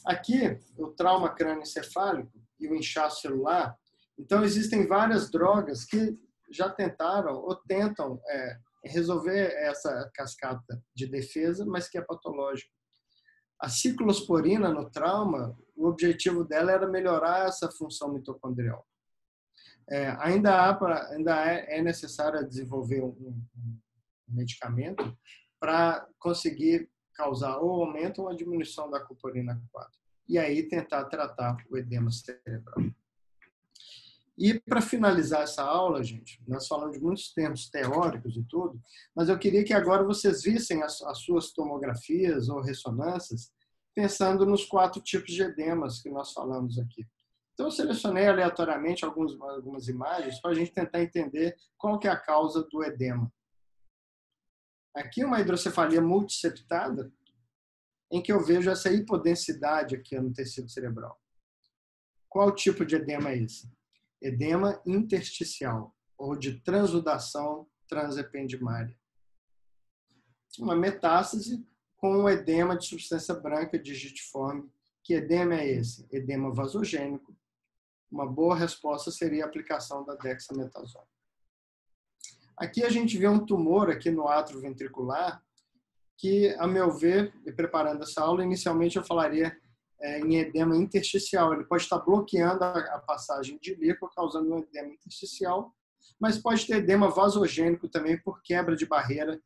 Aqui, o trauma crânioencefálico e o inchaço celular. Então, existem várias drogas que já tentaram ou tentam resolver essa cascata de defesa, mas que é patológica. A ciclosporina no trauma, o objetivo dela era melhorar essa função mitocondrial. Ainda é necessário desenvolver um medicamento para conseguir causar ou aumento ou a diminuição da aquaporina 4. E aí tentar tratar o edema cerebral. E para finalizar essa aula, gente, nós falamos de muitos termos teóricos e tudo, mas eu queria que agora vocês vissem as suas tomografias ou ressonâncias, pensando nos 4 tipos de edemas que nós falamos aqui. Então, eu selecionei aleatoriamente algumas imagens para a gente tentar entender qual que é a causa do edema. Aqui uma hidrocefalia multiseptada, em que eu vejo essa hipodensidade aqui no tecido cerebral. Qual tipo de edema é esse? Edema intersticial, ou de transudação transependimária. Uma metástase com um edema de substância branca digitiforme. Que edema é esse? Edema vasogênico. Uma boa resposta seria a aplicação da dexametasona. Aqui a gente vê um tumor aqui no átrio ventricular, que, a meu ver, e preparando essa aula, inicialmente eu falaria em edema intersticial. Ele pode estar bloqueando a passagem de líquido, causando um edema intersticial, mas pode ter edema vasogênico também por quebra de barreira,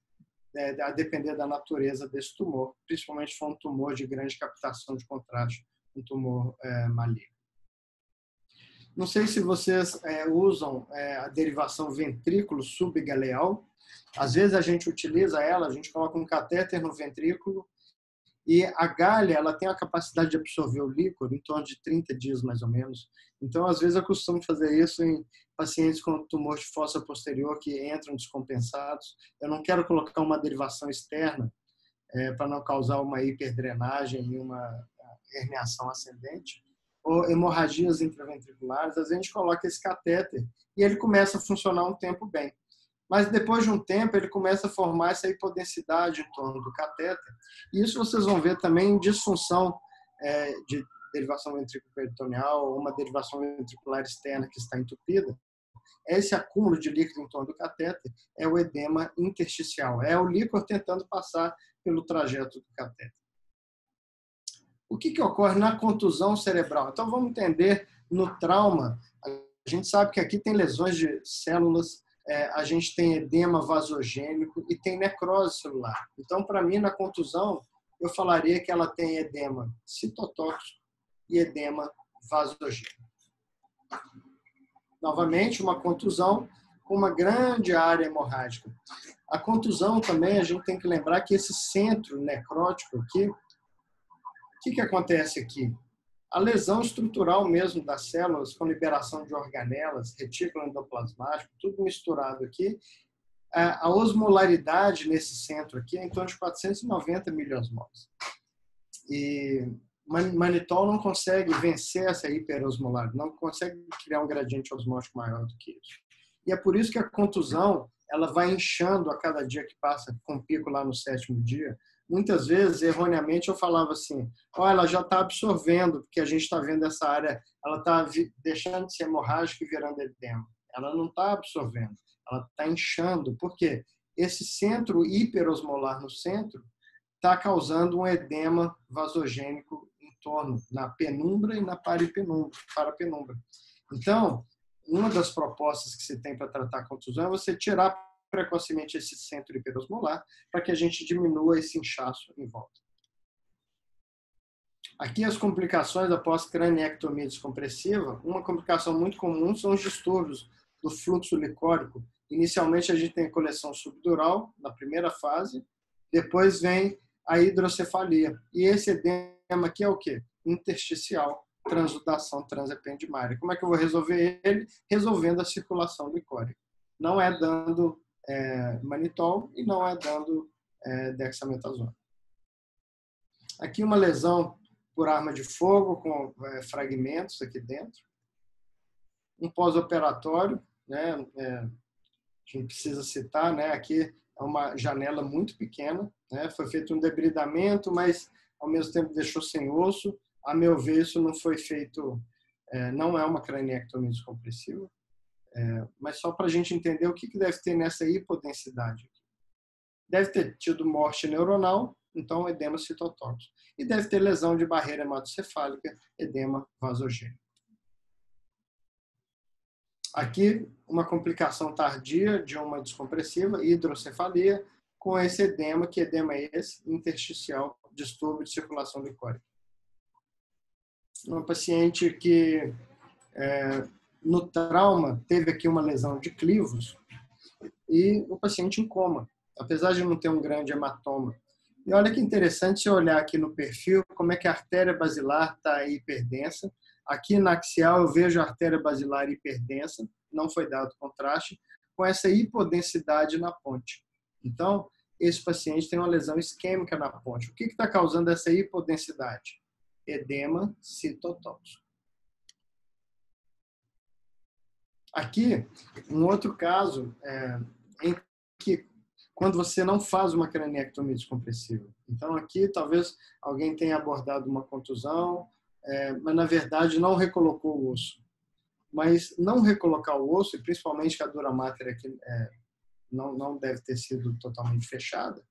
a depender da natureza desse tumor, principalmente se for um tumor de grande captação de contraste, um tumor maligno. Não sei se vocês usam a derivação ventrículo subgaleal. Às vezes a gente utiliza ela, a gente coloca um catéter no ventrículo e a galha ela tem a capacidade de absorver o líquor em torno de 30 dias, mais ou menos. Então, às vezes, eu costumo fazer isso em pacientes com tumor de fossa posterior que entram descompensados. Eu não quero colocar uma derivação externa para não causar uma hiperdrenagem e uma herniação ascendente, ou hemorragias intraventriculares. Às vezes, a gente coloca esse catéter e ele começa a funcionar um tempo bem. Mas depois de um tempo, ele começa a formar essa hipodensidade em torno do catéter. E isso vocês vão ver também em disfunção de derivação ventriculoperitoneal ou uma derivação ventricular externa que está entupida. Esse acúmulo de líquido em torno do catéter é o edema intersticial. É o líquor tentando passar pelo trajeto do catéter. O que ocorre na contusão cerebral? Então, vamos entender no trauma. A gente sabe que aqui tem lesões de células, a gente tem edema vasogênico e tem necrose celular. Então, para mim, na contusão, eu falaria que ela tem edema citotóxico e edema vasogênico. Novamente, uma contusão com uma grande área hemorrágica. A contusão também, a gente tem que lembrar que esse centro necrótico aqui, o que acontece aqui? A lesão estrutural mesmo das células, com liberação de organelas, retículo endoplasmático, tudo misturado aqui. A osmolaridade nesse centro aqui é em torno de 490 miliosmoles. E manitol não consegue vencer essa hiperosmolaridade, não consegue criar um gradiente osmótico maior do que isso. E é por isso que a contusão ela vai inchando a cada dia que passa, com pico lá no 7º dia. Muitas vezes, erroneamente, eu falava assim, ela já está absorvendo, porque a gente está vendo essa área, ela está deixando de ser hemorrágica e virando edema. Ela não está absorvendo, ela está inchando. Por quê? Esse centro hiperosmolar no centro está causando um edema vasogênico em torno, na penumbra e na parapenumbra. Então, uma das propostas que se tem para tratar a contusão é você tirar precocemente esse centro hiperosmolar para que a gente diminua esse inchaço em volta. Aqui as complicações após craniectomia descompressiva. Uma complicação muito comum são os distúrbios do fluxo licórico. Inicialmente a gente tem a coleção subdural na primeira fase, depois vem a hidrocefalia. E esse edema aqui é o quê? Intersticial, transudação transependimária. Como é que eu vou resolver ele? Resolvendo a circulação licórica. Não é dando manitol e não é dando dexametasona. Aqui uma lesão por arma de fogo com fragmentos aqui dentro. Um pós-operatório, né? A gente precisa citar, né? Aqui é uma janela muito pequena, né? Foi feito um debridamento, mas ao mesmo tempo deixou sem osso. A meu ver, isso não foi feito, não é uma craniectomia descompressiva. Mas só para a gente entender o que deve ter nessa hipodensidade. Deve ter tido morte neuronal, então edema citotóxico. E deve ter lesão de barreira hematocefálica, edema vasogênico. Aqui, uma complicação tardia de uma descompressiva, hidrocefalia, com esse edema, que edema é esse? Intersticial, distúrbio de circulação licórica. Uma paciente que no trauma teve aqui uma lesão de clivos e o paciente em coma, apesar de não ter um grande hematoma. E olha que interessante se olhar aqui no perfil como é que a artéria basilar está hiperdensa. Aqui na axial eu vejo a artéria basilar hiperdensa, não foi dado contraste, com essa hipodensidade na ponte. Então, esse paciente tem uma lesão isquêmica na ponte. O que está causando essa hipodensidade? Edema citotóxico. Aqui, um outro caso em que quando você não faz uma craniectomia descompressiva. Então, aqui talvez alguém tenha abordado uma contusão, mas na verdade não recolocou o osso. Mas não recolocar o osso, e principalmente que a dura mater aqui não deve ter sido totalmente fechada,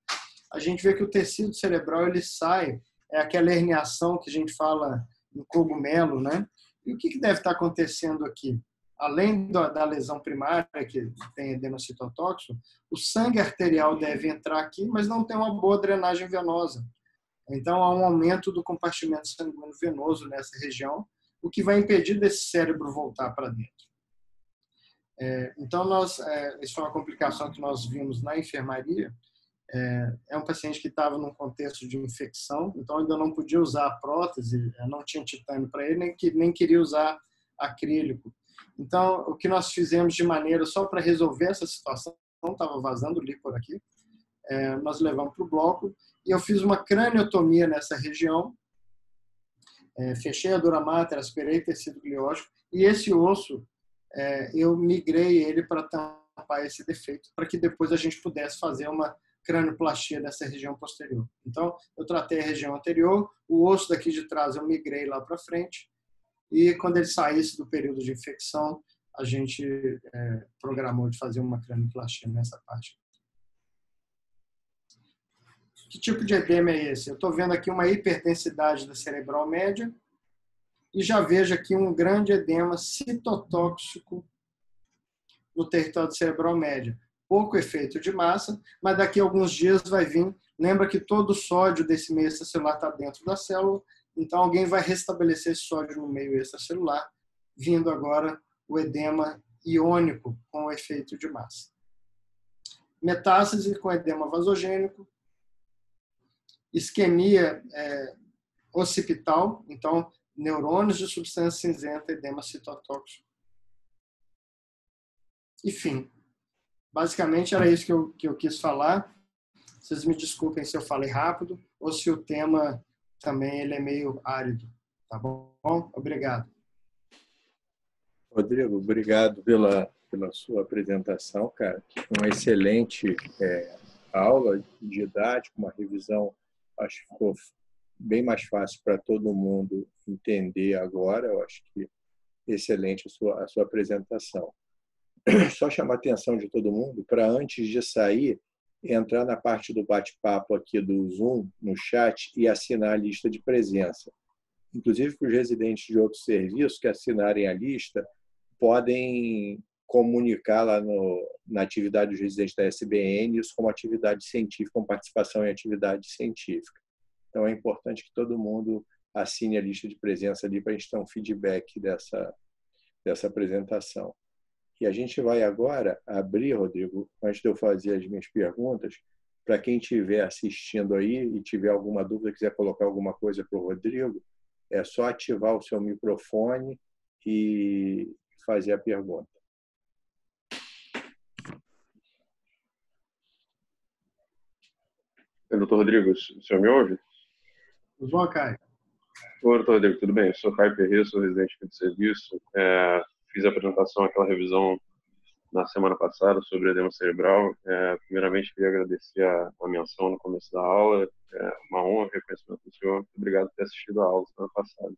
a gente vê que o tecido cerebral ele sai, é aquela herniação que a gente fala em cogumelo, né? E o que deve estar acontecendo aqui? Além da lesão primária, que tem edema citotóxico, o sangue arterial deve entrar aqui, mas não tem uma boa drenagem venosa. Então, há um aumento do compartimento sanguíneo venoso nessa região, o que vai impedir desse cérebro voltar para dentro. Então, isso foi uma complicação que nós vimos na enfermaria. É um paciente que estava num contexto de infecção, então ainda não podia usar a prótese, não tinha titânio para ele, nem queria usar acrílico. Então, o que nós fizemos de maneira só para resolver essa situação, não estava vazando líquor aqui, nós levamos para o bloco e eu fiz uma craniotomia nessa região, fechei a dura mater, aspirei tecido gliótico e esse osso eu migrei ele para tampar esse defeito, para que depois a gente pudesse fazer uma cranioplastia dessa região posterior. Então, eu tratei a região anterior, o osso daqui de trás eu migrei lá para frente e quando ele saísse do período de infecção, a gente programou de fazer uma cranioplastia nessa parte. Que tipo de edema é esse? Eu estou vendo aqui uma hiperdensidade da cerebral média e já vejo aqui um grande edema citotóxico no território cerebral média. Pouco efeito de massa, mas daqui a alguns dias vai vir. Lembra que todo o sódio desse meio extracelular está dentro da célula, então alguém vai restabelecer esse sódio no meio extracelular, vindo agora o edema iônico com efeito de massa. Metástase com edema vasogênico, isquemia occipital, então neurônios de substância cinzenta, edema citotóxico. Enfim, basicamente era isso que eu quis falar. Vocês me desculpem se eu falei rápido ou se o tema também ele é meio árido. Tá bom? Obrigado. Rodrigo, obrigado pela sua apresentação, cara. Uma excelente aula didática, uma revisão, acho que ficou bem mais fácil para todo mundo entender agora. Eu acho que excelente a sua apresentação. Só chamar a atenção de todo mundo para, antes de sair, entrar na parte do bate-papo aqui do Zoom, no chat, e assinar a lista de presença. Inclusive, para os residentes de outros serviços que assinarem a lista, podem comunicar lá na atividade dos residentes da SBN isso como atividade científica, com participação em atividade científica. Então, é importante que todo mundo assine a lista de presença ali para a gente ter um feedback dessa apresentação. E a gente vai agora abrir, Rodrigo, antes de eu fazer as minhas perguntas, para quem estiver assistindo aí e tiver alguma dúvida, quiser colocar alguma coisa para o Rodrigo, é só ativar o seu microfone e fazer a pergunta. Doutor Rodrigo, o senhor me ouve? Tudo bom, Caio? Oi, doutor Rodrigo, tudo bem? Eu sou Caio Ferreira, sou residente de serviço. Fiz a apresentação, aquela revisão na semana passada sobre edema cerebral. Primeiramente, queria agradecer a menção no começo da aula. Uma honra, reconhecimento do senhor. Muito obrigado por ter assistido a aula semana passada.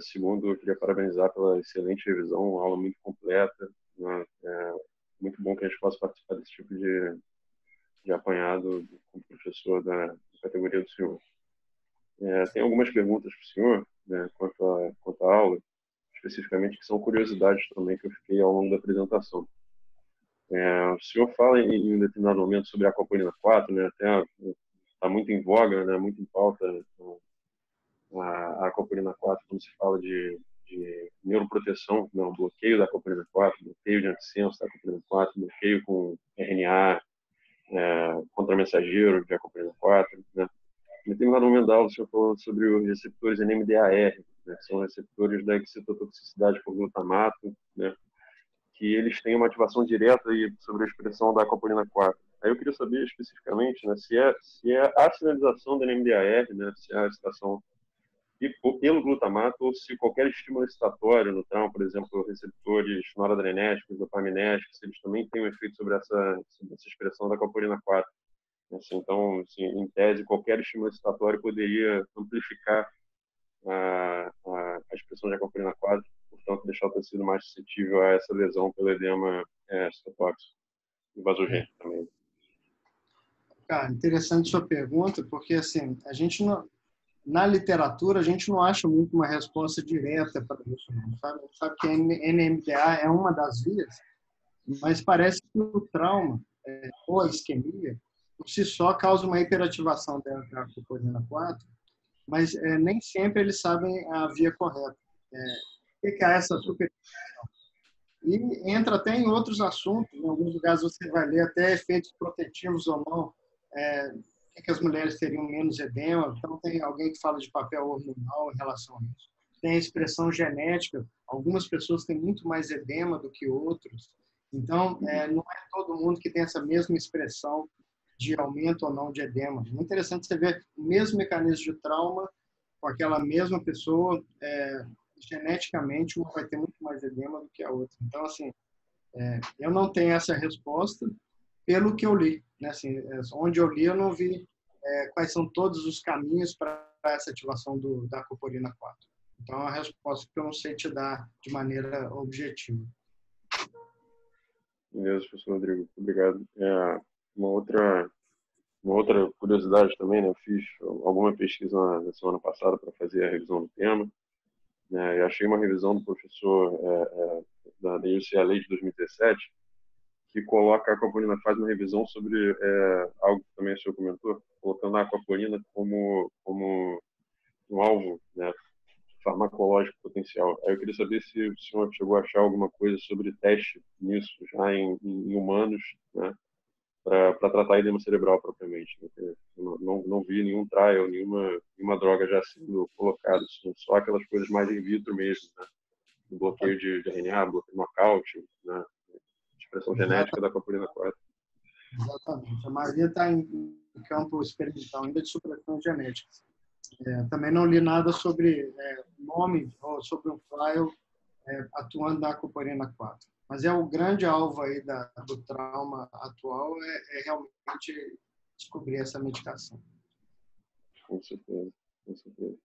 Segundo, eu queria parabenizar pela excelente revisão, uma aula muito completa. Muito bom que a gente possa participar desse tipo de apanhado como professor da categoria do senhor. Tem algumas perguntas para o senhor, né, quanto à aula, especificamente, que são curiosidades também que eu fiquei ao longo da apresentação. O senhor fala em um determinado momento sobre a aquaporina 4, né, até está muito em voga, né, muito em pauta a aquaporina 4, quando se fala de neuroproteção, né, o bloqueio da aquaporina 4, bloqueio de antissenso da aquaporina 4, bloqueio com RNA, contramensageiro de aquaporina 4, né. Em determinado momento da aula, o senhor falou sobre os receptores NMDAR, né, que são receptores da excitotoxicidade por glutamato, né, que eles têm uma ativação direta sobre a expressão da aquaporina 4. Aí eu queria saber especificamente, né, se é a sinalização da NMDAR, né, se é a excitação pelo glutamato ou se qualquer estímulo excitatório no trauma, por exemplo, receptores noradrenérgicos, dopaminérgicos, se eles também têm um efeito sobre essa expressão da aquaporina 4. Então, assim, em tese, qualquer estímulo excitatório poderia amplificar a expressão de aquaporina 4, portanto, deixar o tecido mais suscetível a essa lesão pelo edema citotóxico e vasogênico também. Cara, interessante sua pergunta, porque assim, a gente não, na literatura a gente não acha muito uma resposta direta para isso, não, sabe? A gente sabe que a NMDA é uma das vias, mas parece que o trauma ou a isquemia por si só causa uma hiperativação da aquaporina 4 mas nem sempre eles sabem a via correta. O que é essa super... E entra até em outros assuntos. Em alguns lugares você vai ler até efeitos protetivos ou não. Por que as mulheres teriam menos edema? Então, tem alguém que fala de papel hormonal em relação a isso. Tem a expressão genética. Algumas pessoas têm muito mais edema do que outros. Então, não é todo mundo que tem essa mesma expressão de aumento ou não de edema. É muito interessante você ver o mesmo mecanismo de trauma com aquela mesma pessoa, geneticamente, uma vai ter muito mais edema do que a outra. Então, assim, eu não tenho essa resposta pelo que eu li. Né? Assim, onde eu li, eu não vi quais são todos os caminhos para essa ativação da aquaporina 4. Então, é uma resposta que eu não sei te dar de maneira objetiva. Beleza, professor Rodrigo. Obrigado. Uma outra curiosidade também, né? Eu fiz alguma pesquisa na semana passada para fazer a revisão do tema. Eu achei uma revisão do professor da UCLA de 2017, que coloca a aquaporina, faz uma revisão sobre algo que também o senhor comentou, colocando a aquaporina como um alvo, né, farmacológico potencial. Aí eu queria saber se o senhor chegou a achar alguma coisa sobre teste nisso, já em humanos, né, para tratar edema cerebral propriamente. Né? Não vi nenhum trial, nenhuma droga já sendo colocada, só aquelas coisas mais in vitro mesmo, né? Do bloqueio de RNA, bloqueio nocaute, né? Expressão genética da aquaporina 4. Exatamente. A maioria está em campo experimental, ainda de supressão genética. Também não li nada sobre nome ou sobre um trial atuando na aquaporina 4. Mas o grande alvo aí do trauma atual é realmente descobrir essa medicação. Com certeza, com certeza.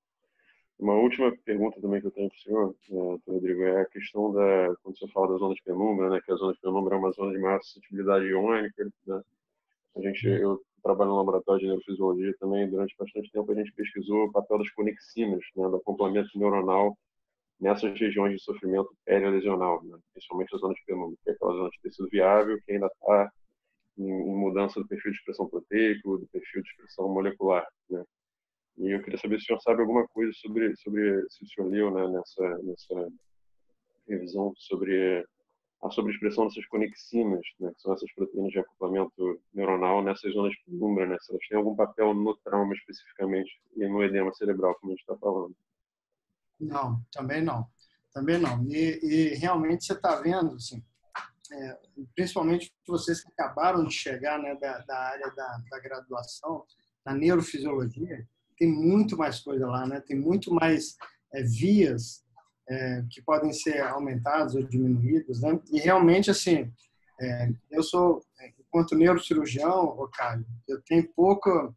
Uma última pergunta também que eu tenho para o senhor, Rodrigo, é a questão quando você fala da zona de penumbra, né, que a zona de penumbra é uma zona de maior suscetibilidade iônica, né? Eu trabalho no laboratório de neurofisiologia também, durante bastante tempo a gente pesquisou o papel das conexinas, né, do acoplamento neuronal nessas regiões de sofrimento perilesional, né, principalmente a zona de penumbra, que é aquela zona de tecido viável que ainda está em mudança do perfil de expressão proteico, do perfil de expressão molecular, né? E eu queria saber se o senhor sabe alguma coisa sobre se o senhor leu, né, nessa revisão sobre a sobreexpressão dessas conexinas, né, que são essas proteínas de acoplamento neuronal nessas zonas de penumbra, né, se elas têm algum papel no trauma especificamente e no edema cerebral, como a gente está falando. Não, também não. Também não. E realmente você está vendo, assim, principalmente vocês que acabaram de chegar, né, da área da graduação, na neurofisiologia, tem muito mais coisa lá, né? Tem muito mais vias que podem ser aumentadas ou diminuídas, né? E realmente, assim, eu sou, enquanto neurocirurgião, Caio, eu tenho pouca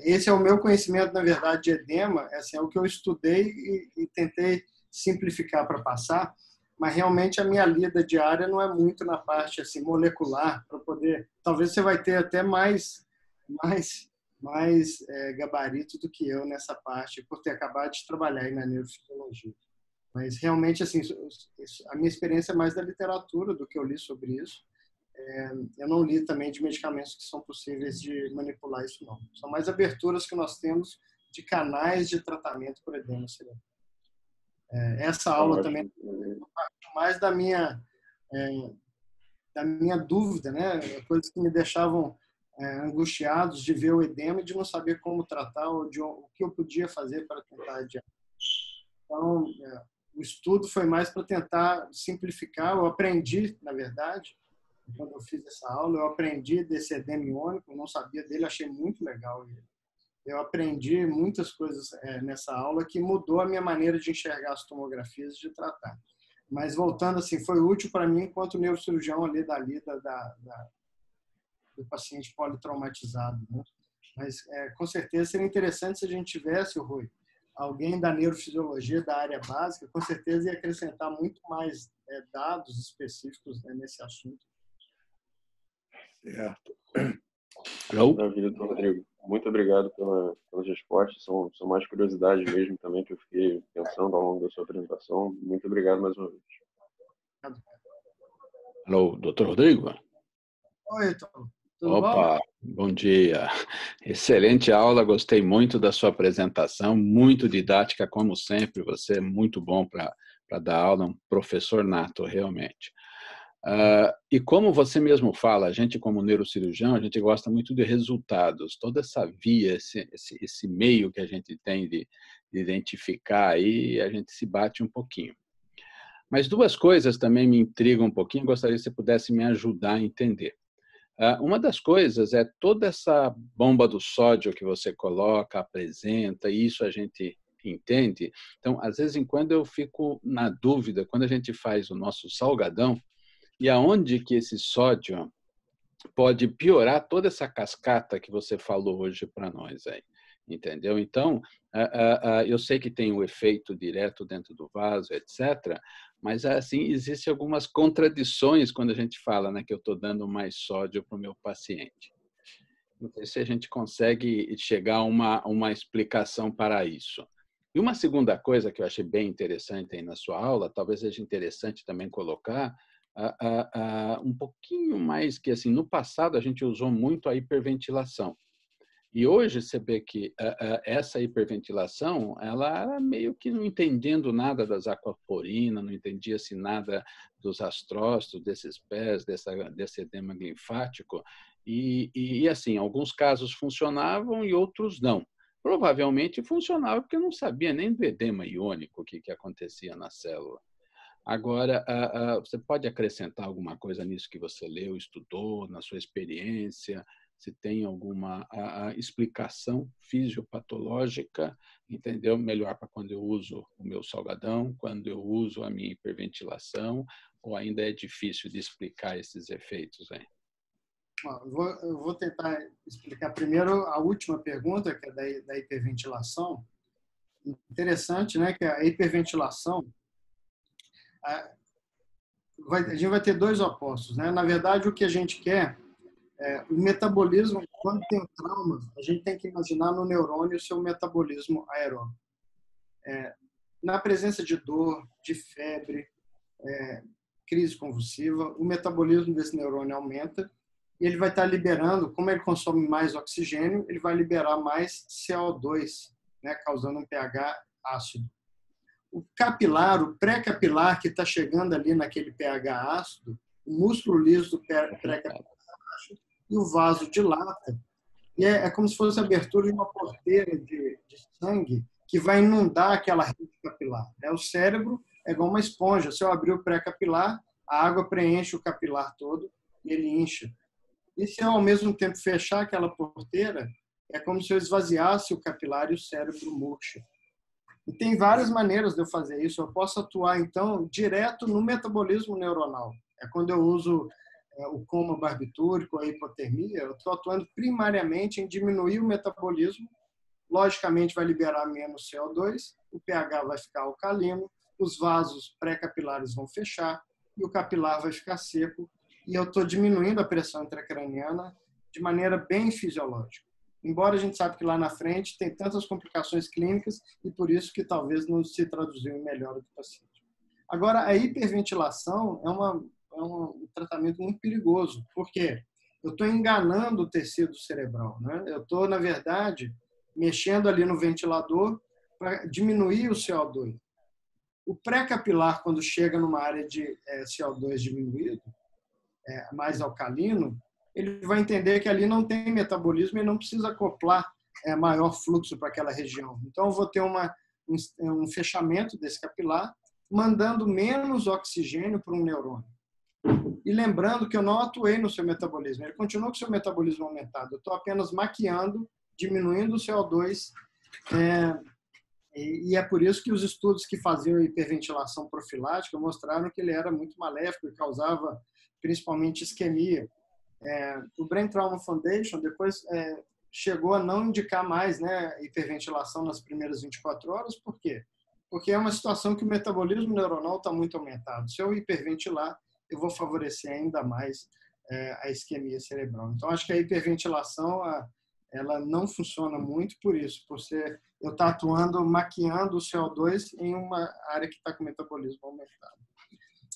esse é o meu conhecimento, na verdade, de edema, assim, é o que eu estudei e tentei simplificar para passar, mas realmente a minha lida diária não é muito na parte assim molecular para poder, talvez você vai ter até mais gabarito do que eu nessa parte por ter acabado de trabalhar aí na neurofisiologia. Mas realmente assim, a minha experiência é mais da literatura do que eu li sobre isso. Eu não li também de medicamentos que são possíveis de manipular isso, não. São mais aberturas que nós temos de canais de tratamento por edema cerebral. Essa aula também parte mais da minha dúvida, né? Coisas que me deixavam angustiados de ver o edema e de não saber como tratar ou o que eu podia fazer para tentar adiar. Então, o estudo foi mais para tentar simplificar. Eu aprendi, na verdade, quando eu fiz essa aula, eu aprendi desse edema iônico, eu não sabia dele, achei muito legal ele. Eu aprendi muitas coisas nessa aula que mudou a minha maneira de enxergar as tomografias e de tratar. Mas voltando assim, foi útil para mim enquanto neurocirurgião ali da lida do paciente politraumatizado, né? Mas com certeza seria interessante se a gente tivesse, Rui, alguém da neurofisiologia da área básica, com certeza ia acrescentar muito mais dados específicos nesse assunto. Certo. Maravilha, doutor Rodrigo. Muito obrigado pelas respostas. São mais curiosidades mesmo também que eu fiquei pensando ao longo da sua apresentação. Muito obrigado mais uma vez. Alô, doutor Rodrigo? Oi, Tom. Tudo Opa, bom dia. Excelente aula, gostei muito da sua apresentação, muito didática, como sempre. Você é muito bom para dar aula, um professor nato, realmente. E como você mesmo fala, a gente como neurocirurgião, a gente gosta muito de resultados. Toda essa via, esse meio que a gente tem de identificar aí, a gente se bate um pouquinho. Mas duas coisas também me intrigam um pouquinho, gostaria que você pudesse me ajudar a entender. Uma das coisas é toda essa bomba do sódio que você coloca, apresenta, e isso a gente entende. Então, às vezes, quando eu fico na dúvida, quando a gente faz o nosso salgadão, e aonde que esse sódio pode piorar toda essa cascata que você falou hoje para nós aí, entendeu? Então, eu sei que tem o efeito direto dentro do vaso, etc., mas assim existem algumas contradições quando a gente fala, né, que eu estou dando mais sódio para o meu paciente. Não sei se a gente consegue chegar a uma explicação para isso. E uma segunda coisa que eu achei bem interessante aí na sua aula, talvez seja interessante também colocar, um pouquinho mais que assim, no passado a gente usou muito a hiperventilação. E hoje você vê que essa hiperventilação, ela era meio que não entendendo nada das aquaporina, não entendia-se nada dos astrócitos, desses pés, desse edema linfático. E assim, alguns casos funcionavam e outros não. Provavelmente funcionava porque não sabia nem do edema iônico, o que acontecia na célula. Agora, você pode acrescentar alguma coisa nisso que você leu, estudou, na sua experiência? Se tem alguma explicação fisiopatológica, entendeu? Melhor para quando eu uso o meu salgadão, quando eu uso a minha hiperventilação, ou ainda é difícil de explicar esses efeitos aí? Eu vou tentar explicar primeiro a última pergunta, que é da hiperventilação. Interessante, né, que a hiperventilação, a gente vai ter dois opostos, né? Na verdade, o que a gente quer o metabolismo, quando tem trauma, a gente tem que imaginar no neurônio o seu metabolismo aeróbico. Na presença de dor, de febre, crise convulsiva, o metabolismo desse neurônio aumenta e ele vai estar liberando, como ele consome mais oxigênio, ele vai liberar mais CO2, né, causando um pH ácido. O capilar, o pré-capilar que está chegando ali naquele pH ácido, o músculo liso do pré-capilar e o vaso dilata. E é como se fosse a abertura de uma porteira de sangue que vai inundar aquela rede capilar. O cérebro é igual uma esponja. Se eu abrir o pré-capilar, a água preenche o capilar todo e ele incha. E se eu, ao mesmo tempo, fechar aquela porteira, é como se eu esvaziasse o capilar e o cérebro murcha. E tem várias maneiras de eu fazer isso. Eu posso atuar, então, direto no metabolismo neuronal. É quando eu uso o coma barbitúrico, a hipotermia, eu estou atuando primariamente em diminuir o metabolismo, logicamente vai liberar menos CO2, o pH vai ficar alcalino, os vasos pré-capilares vão fechar e o capilar vai ficar seco e eu estou diminuindo a pressão intracraniana de maneira bem fisiológica. Embora a gente sabe que lá na frente tem tantas complicações clínicas e por isso que talvez não se traduziu em melhora do paciente. Agora, a hiperventilação é um tratamento muito perigoso, porque eu estou enganando o tecido cerebral, né? Eu estou, na verdade, mexendo ali no ventilador para diminuir o CO2. O pré-capilar, quando chega numa área de CO2 diminuído, mais alcalino, ele vai entender que ali não tem metabolismo e não precisa acoplar maior fluxo para aquela região. Então, eu vou ter um fechamento desse capilar, mandando menos oxigênio para um neurônio. E lembrando que eu não atuei no seu metabolismo, ele continua com o seu metabolismo aumentado. Eu estou apenas maquiando, diminuindo o CO2, e é por isso que os estudos que faziam hiperventilação profilática mostraram que ele era muito maléfico e causava principalmente isquemia. O Brain Trauma Foundation depois chegou a não indicar mais, né, hiperventilação nas primeiras 24 horas. Por quê? Porque é uma situação que o metabolismo neuronal está muito aumentado. Se eu hiperventilar, eu vou favorecer ainda mais a isquemia cerebral. Então, acho que a hiperventilação ela não funciona muito por isso, por eu estar atuando, maquiando o CO2 em uma área que está com o metabolismo aumentado.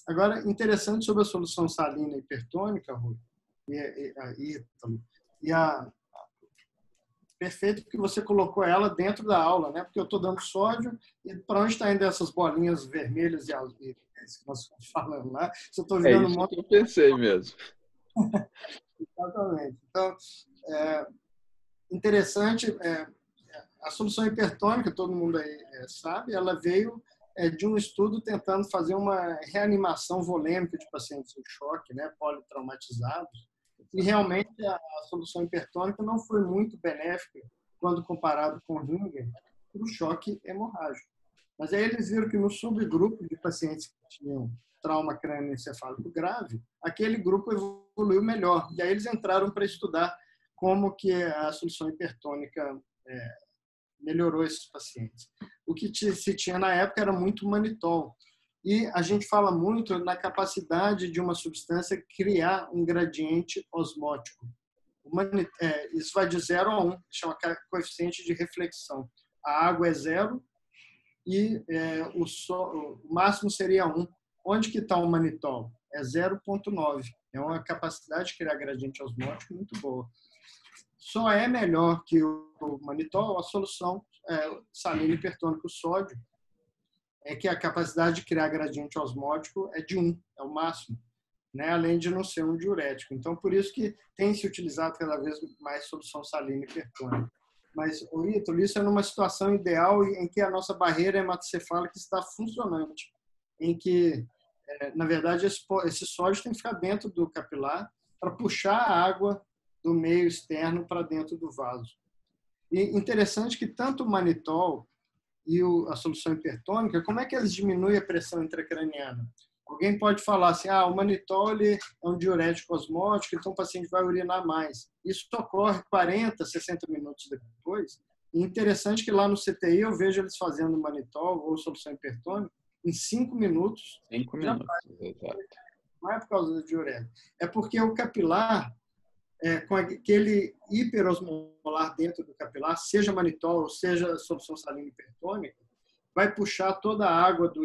Agora, interessante sobre a solução salina hipertônica, Rui, Ítalo. Perfeito que você colocou ela dentro da aula, né? Porque eu estou dando sódio e para onde está indo essas bolinhas vermelhas e azuis que nós estamos falando lá? Se eu estou virando isso que eu pensei mesmo. Exatamente. Então, interessante, a solução hipertônica, todo mundo aí sabe, ela veio de um estudo tentando fazer uma reanimação volêmica de pacientes em choque, né, politraumatizados, e realmente a solução hipertônica não foi muito benéfica quando comparado com o Ringer para o choque hemorrágico. Mas aí eles viram que no subgrupo de pacientes que tinham trauma crânioencefálico grave, aquele grupo evoluiu melhor. E aí eles entraram para estudar como que a solução hipertônica melhorou esses pacientes. O que se tinha na época era muito manitol. E a gente fala muito na capacidade de uma substância criar um gradiente osmótico. Isso vai de 0 a 1, chama coeficiente de reflexão. A água é 0 e o máximo seria 1. Onde que está o manitol? É 0,9. É uma capacidade de criar gradiente osmótico muito boa. Só é melhor que o manitol a solução salina hipertônica, o sódio, é que a capacidade de criar gradiente osmótico é de 1, é o máximo, né? Além de não ser um diurético. Então, por isso que tem se utilizado cada vez mais solução salina hipertônica. Mas, Ítalo, isso é numa situação ideal em que a nossa barreira hematocefálica está funcionante, em que, na verdade, esse sódio tem que ficar dentro do capilar para puxar a água do meio externo para dentro do vaso. E interessante que tanto o manitol e a solução hipertônica, como é que eles diminuem a pressão intracraniana? Alguém pode falar assim, o manitol é um diurético osmótico, então o paciente vai urinar mais. Isso ocorre 40, 60 minutos depois. E interessante que lá no CTI eu vejo eles fazendo manitol ou solução hipertônica em 5 minutos. 5 minutos, exato. Não é por causa do diurético. É porque o capilar, com aquele hiperosmolar dentro do capilar, seja manitol ou seja solução salina hipertônica, vai puxar toda a água do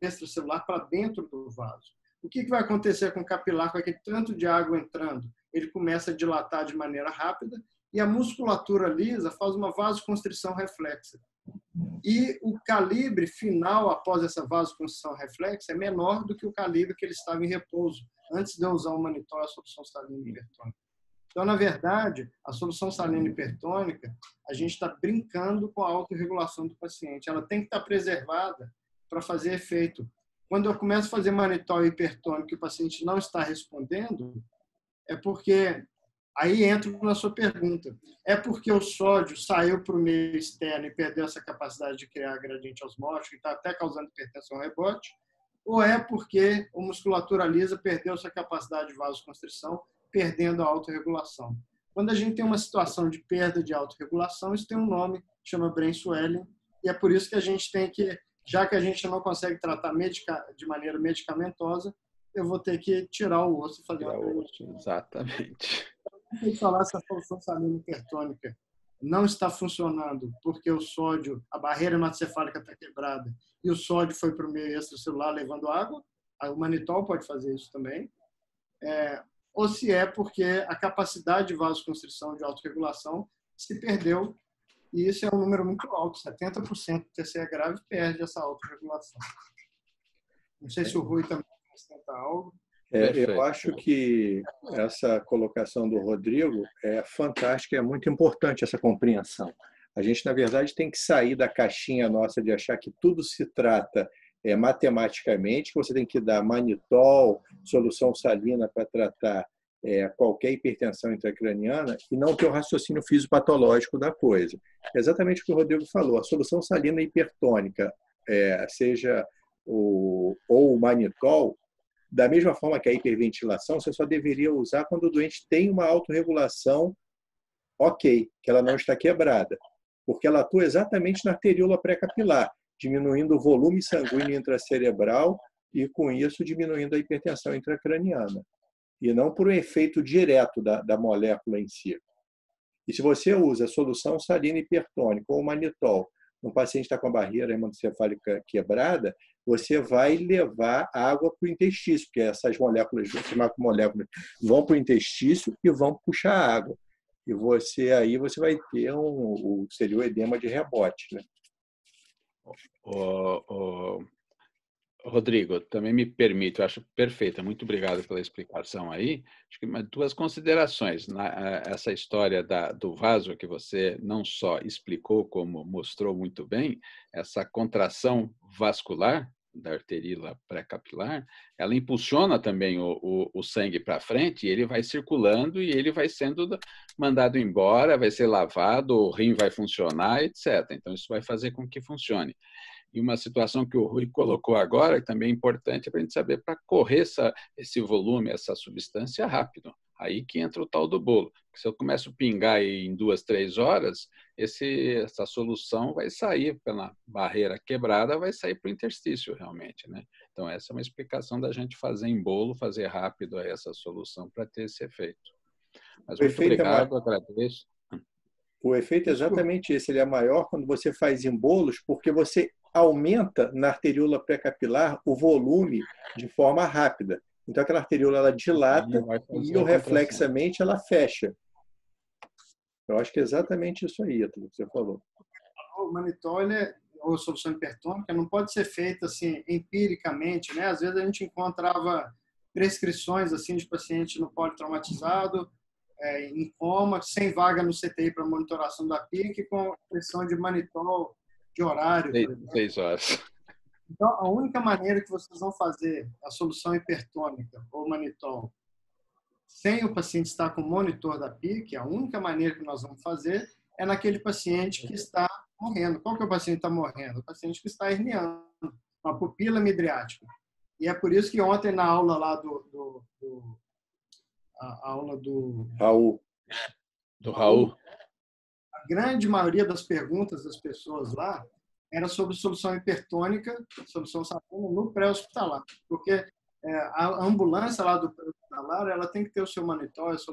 extracelular para dentro do vaso. O que vai acontecer com o capilar, com aquele tanto de água entrando? Ele começa a dilatar de maneira rápida e a musculatura lisa faz uma vasoconstrição reflexa. E o calibre final após essa vasoconstrição reflexa é menor do que o calibre que ele estava em repouso, antes de eu usar o manitol e a solução salina hipertônica. Então, na verdade, a solução salina hipertônica, a gente está brincando com a autorregulação do paciente. Ela tem que estar preservada para fazer efeito. Quando eu começo a fazer manitol hipertônico e o paciente não está respondendo, é porque, aí entro na sua pergunta, é porque o sódio saiu para o meio externo e perdeu essa capacidade de criar gradiente osmótico e está até causando hipertensão rebote, ou é porque a musculatura lisa perdeu essa capacidade de vasoconstrição, perdendo a autorregulação. Quando a gente tem uma situação de perda de autorregulação, isso tem um nome, chama brain swelling, e é por isso que a gente tem que, já que a gente não consegue tratar de maneira medicamentosa, eu vou ter que tirar o osso e fazer uma osso. Exatamente. Então, falar se a solução salina hipertônica não está funcionando porque o sódio, a barreira hematocefálica está quebrada e o sódio foi para o meio extracelular levando água, o manitol pode fazer isso também, ou se é porque a capacidade de vasoconstrição, de autorregulação, se perdeu, e isso é um número muito alto, 70% do TCE grave perde essa autorregulação. Não sei se o Rui também acrescenta algo. Eu acho que essa colocação do Rodrigo é fantástica, é muito importante essa compreensão. A gente, na verdade, tem que sair da caixinha nossa de achar que tudo se trata matematicamente, que você tem que dar manitol, solução salina para tratar qualquer hipertensão intracraniana e não ter o raciocínio fisiopatológico da coisa. É exatamente o que o Rodrigo falou. A solução salina hipertônica, seja ou o manitol, da mesma forma que a hiperventilação, você só deveria usar quando o doente tem uma autorregulação ok, que ela não está quebrada, porque ela atua exatamente na arteríola pré-capilar, diminuindo o volume sanguíneo intracerebral e, com isso, diminuindo a hipertensão intracraniana, e não por um efeito direto da molécula em si. E se você usa a solução salina hipertônica ou manitol, um paciente está com a barreira hematocefálica quebrada, você vai levar água para o intestino, porque essas moléculas, moléculas vão para o intestino e vão puxar água. E aí você vai ter seria o edema de rebote, né? Rodrigo, também me permite, eu acho perfeita, muito obrigado pela explicação aí. Acho que duas considerações. Essa história do vaso que você não só explicou, como mostrou muito bem, essa contração vascular da arteríola pré-capilar, ela impulsiona também o sangue para frente, e ele vai circulando e ele vai sendo mandado embora, vai ser lavado, o rim vai funcionar, etc. Então, isso vai fazer com que funcione. E uma situação que o Rui colocou agora, que também é importante, é para a gente saber para correr esse volume, essa substância rápido. Aí que entra o tal do bolo. Porque se eu começo a pingar em 2, 3 horas, essa solução vai sair pela barreira quebrada, vai sair para o interstício realmente, né? Então, essa é uma explicação da gente fazer em bolo, fazer rápido essa solução para ter esse efeito. Mas muito obrigado, agradeço. O efeito é exatamente esse, ele é maior quando você faz em bolos, porque você aumenta na arteríola pré-capilar o volume de forma rápida. Então, aquela arteríola ela dilata e, reflexamente, ela fecha. Eu acho que é exatamente isso aí, Ítalo, que você falou. O manitol, ou solução hipertônica, não pode ser feita assim, empiricamente, né? Às vezes a gente encontrava prescrições assim, de paciente no politraumatizado, em coma, sem vaga no CTI para monitoração da PIC, com pressão de manitol de horário. 6 horas. Então, a única maneira que vocês vão fazer a solução hipertônica ou manitol sem o paciente estar com o monitor da PIC, a única maneira que nós vamos fazer é naquele paciente que está morrendo. Qual que é o paciente que está morrendo? O paciente que está herniando, uma pupila midriática. E é por isso que ontem, na aula lá a aula do Raul, a grande maioria das perguntas das pessoas lá era sobre solução hipertônica, solução sapona no pré-hospitalar, porque a ambulância lá do pré-hospitalar ela tem que ter o seu monitor, as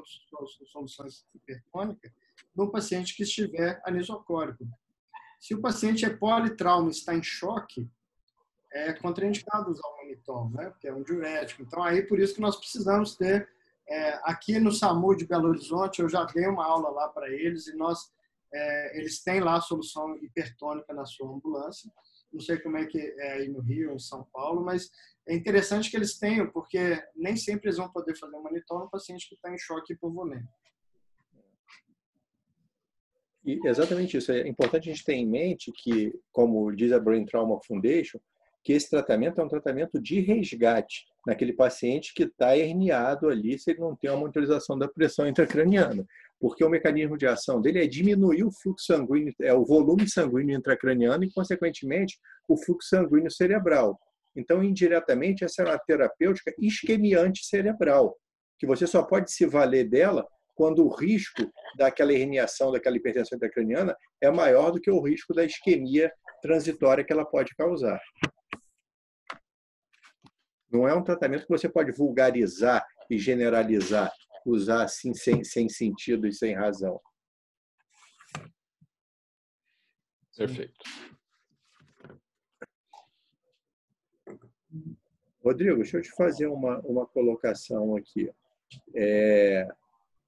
soluções hipertônicas, no paciente que estiver anisocórico. Se o paciente é politrauma, está em choque, é contraindicado usar o monitor, né? Porque é um diurético. Então, aí por isso que nós precisamos ter aqui no SAMU de Belo Horizonte, eu já dei uma aula lá para eles e eles têm lá a solução hipertônica na sua ambulância. Não sei como é que é aí no Rio, em São Paulo, mas é interessante que eles tenham, porque nem sempre eles vão poder fazer um monitor no paciente que está em choque hipovolêmico. E exatamente isso. É importante a gente ter em mente que, como diz a Brain Trauma Foundation, que esse tratamento é um tratamento de resgate naquele paciente que está herniado ali, se ele não tem uma monitorização da pressão intracraniana. Porque o mecanismo de ação dele é diminuir o fluxo sanguíneo, o volume sanguíneo intracraniano e, consequentemente, o fluxo sanguíneo cerebral. Então, indiretamente, essa é uma terapêutica isquemiante cerebral, que você só pode se valer dela quando o risco daquela herniação, daquela hipertensão intracraniana é maior do que o risco da isquemia transitória que ela pode causar. Não é um tratamento que você pode vulgarizar e generalizar, usar assim sem sentido e sem razão. Perfeito. Rodrigo, deixa eu te fazer uma colocação aqui.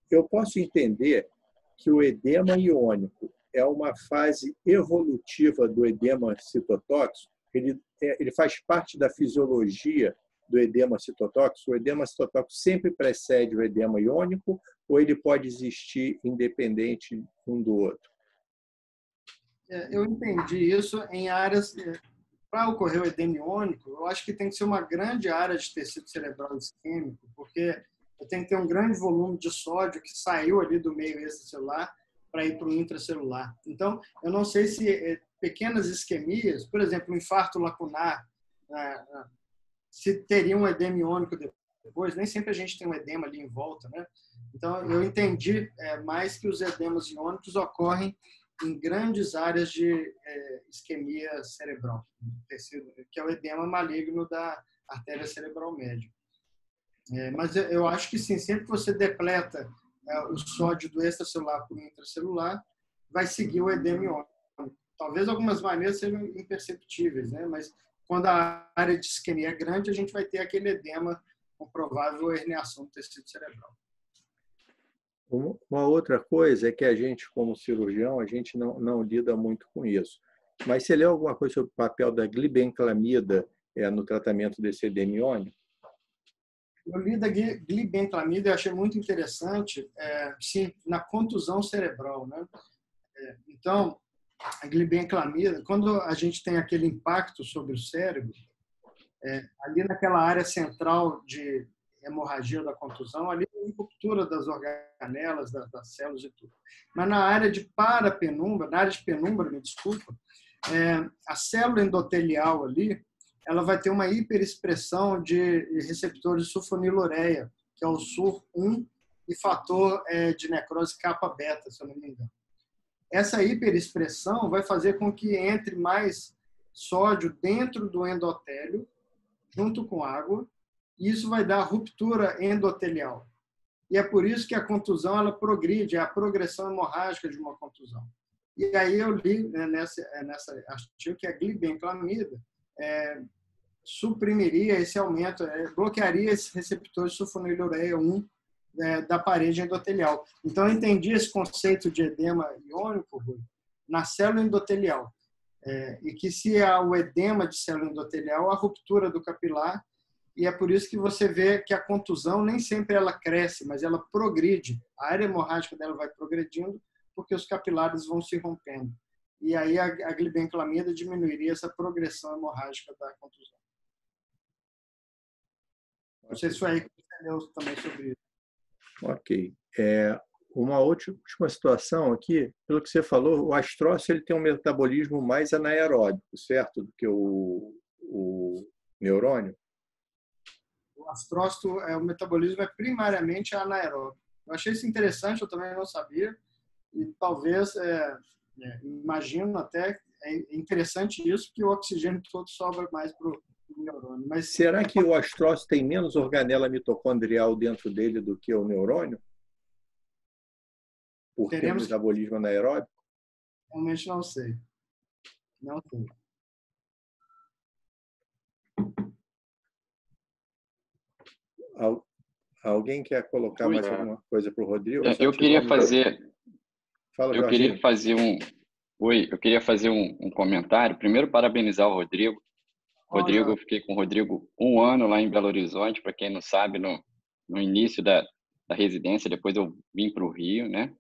Eu posso entender que o edema iônico é uma fase evolutiva do edema citotóxico? Ele faz parte da fisiologia do edema citotóxico? O edema citotóxico sempre precede o edema iônico ou ele pode existir independente um do outro? Eu entendi isso em áreas... Para ocorrer o edema iônico, eu acho que tem que ser uma grande área de tecido cerebral isquêmico, porque eu tenho que ter um grande volume de sódio que saiu ali do meio extracelular para ir para o intracelular. Então, eu não sei se pequenas isquemias, por exemplo, um infarto lacunar, se teria um edema iônico depois, nem sempre a gente tem um edema ali em volta, né? Então, eu entendi mais que os edemas iônicos ocorrem em grandes áreas de isquemia cerebral, que é o edema maligno da artéria cerebral média. Mas eu acho que sim, sempre que você depleta o sódio do extracelular para o intracelular, vai seguir o edema iônico. Talvez algumas maneiras sejam imperceptíveis, né? Mas quando a área de isquemia é grande, a gente vai ter aquele edema com provável herniação do tecido cerebral. Uma outra coisa é que a gente, como cirurgião, a gente não lida muito com isso. Mas você leu alguma coisa sobre o papel da glibenclamida no tratamento desse edema iônico? Eu li da glibenclamida e achei muito interessante, sim, na contusão cerebral, né? Então, a glibenclamida, quando a gente tem aquele impacto sobre o cérebro, ali naquela área central de hemorragia da contusão, ali tem ruptura das organelas, das células e tudo. Mas na área de parapenumbra, na área de penumbra, me desculpa, a célula endotelial ali, ela vai ter uma hiperexpressão de receptores de sulfonilureia, que é o SUR1 e fator de necrose kappa-beta, se eu não me engano. Essa hiperexpressão vai fazer com que entre mais sódio dentro do endotélio, junto com água, e isso vai dar ruptura endotelial. E é por isso que a contusão ela progride, é a progressão hemorrágica de uma contusão. E aí eu li nessa artigo que a glibenclamida suprimiria esse aumento, bloquearia esse receptor de sulfonilureia 1 da parede endotelial. Então, eu entendi esse conceito de edema iônico, Rui, na célula endotelial. E que se há o edema de célula endotelial, a ruptura do capilar, e é por isso que você vê que a contusão nem sempre ela cresce, mas ela progride. A área hemorrágica dela vai progredindo porque os capilares vão se rompendo. E aí a glibenclamida diminuiria essa progressão hemorrágica da contusão. Não sei se foi aí que você leu também sobre isso. Ok. Uma última situação aqui, pelo que você falou, o astrócito ele tem um metabolismo mais anaeróbico, certo? Do que o neurônio? O astrócito, o metabolismo é primariamente anaeróbico. Eu achei isso interessante, eu também não sabia. E talvez, imagino até, é interessante isso, que o oxigênio todo sobra mais para o neurônio. Mas será que o astrócito tem menos organela mitocondrial dentro dele do que o neurônio? Por ter um metabolismo anaeróbico? Realmente não sei. Não sei. Alguém quer colocar mais alguma coisa para o Rodrigo? Eu queria fazer... Fala, eu queria fazer um comentário. Primeiro, parabenizar o Rodrigo. Rodrigo, eu fiquei com o Rodrigo 1 ano lá em Belo Horizonte, para quem não sabe, no início da residência, depois eu vim para o Rio, né?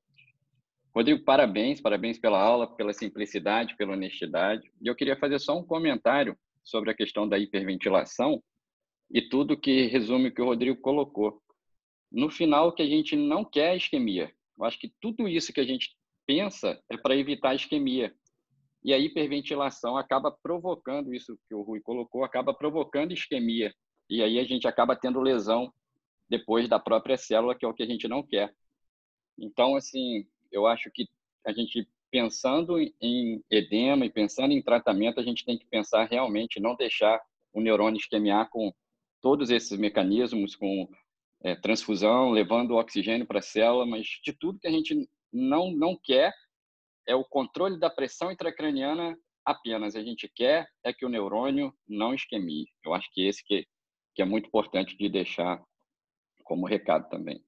Rodrigo, parabéns pela aula, pela simplicidade, pela honestidade. E eu queria fazer só um comentário sobre a questão da hiperventilação e tudo que resume o que o Rodrigo colocou. No final, o que a gente não quer é isquemia. Eu acho que tudo isso que a gente pensa é para evitar a isquemia. E a hiperventilação acaba provocando isso que o Rui colocou, acaba provocando isquemia. E aí a gente acaba tendo lesão depois da própria célula, que é o que a gente não quer. Então, assim, eu acho que a gente, pensando em edema e pensando em tratamento, a gente tem que pensar realmente, não deixar o neurônio isquemiar com todos esses mecanismos, com transfusão, levando o oxigênio para a célula, mas de tudo que a gente não quer é o controle da pressão intracraniana apenas. A gente quer é que o neurônio não isquemie. Eu acho que esse que é muito importante de deixar como recado também.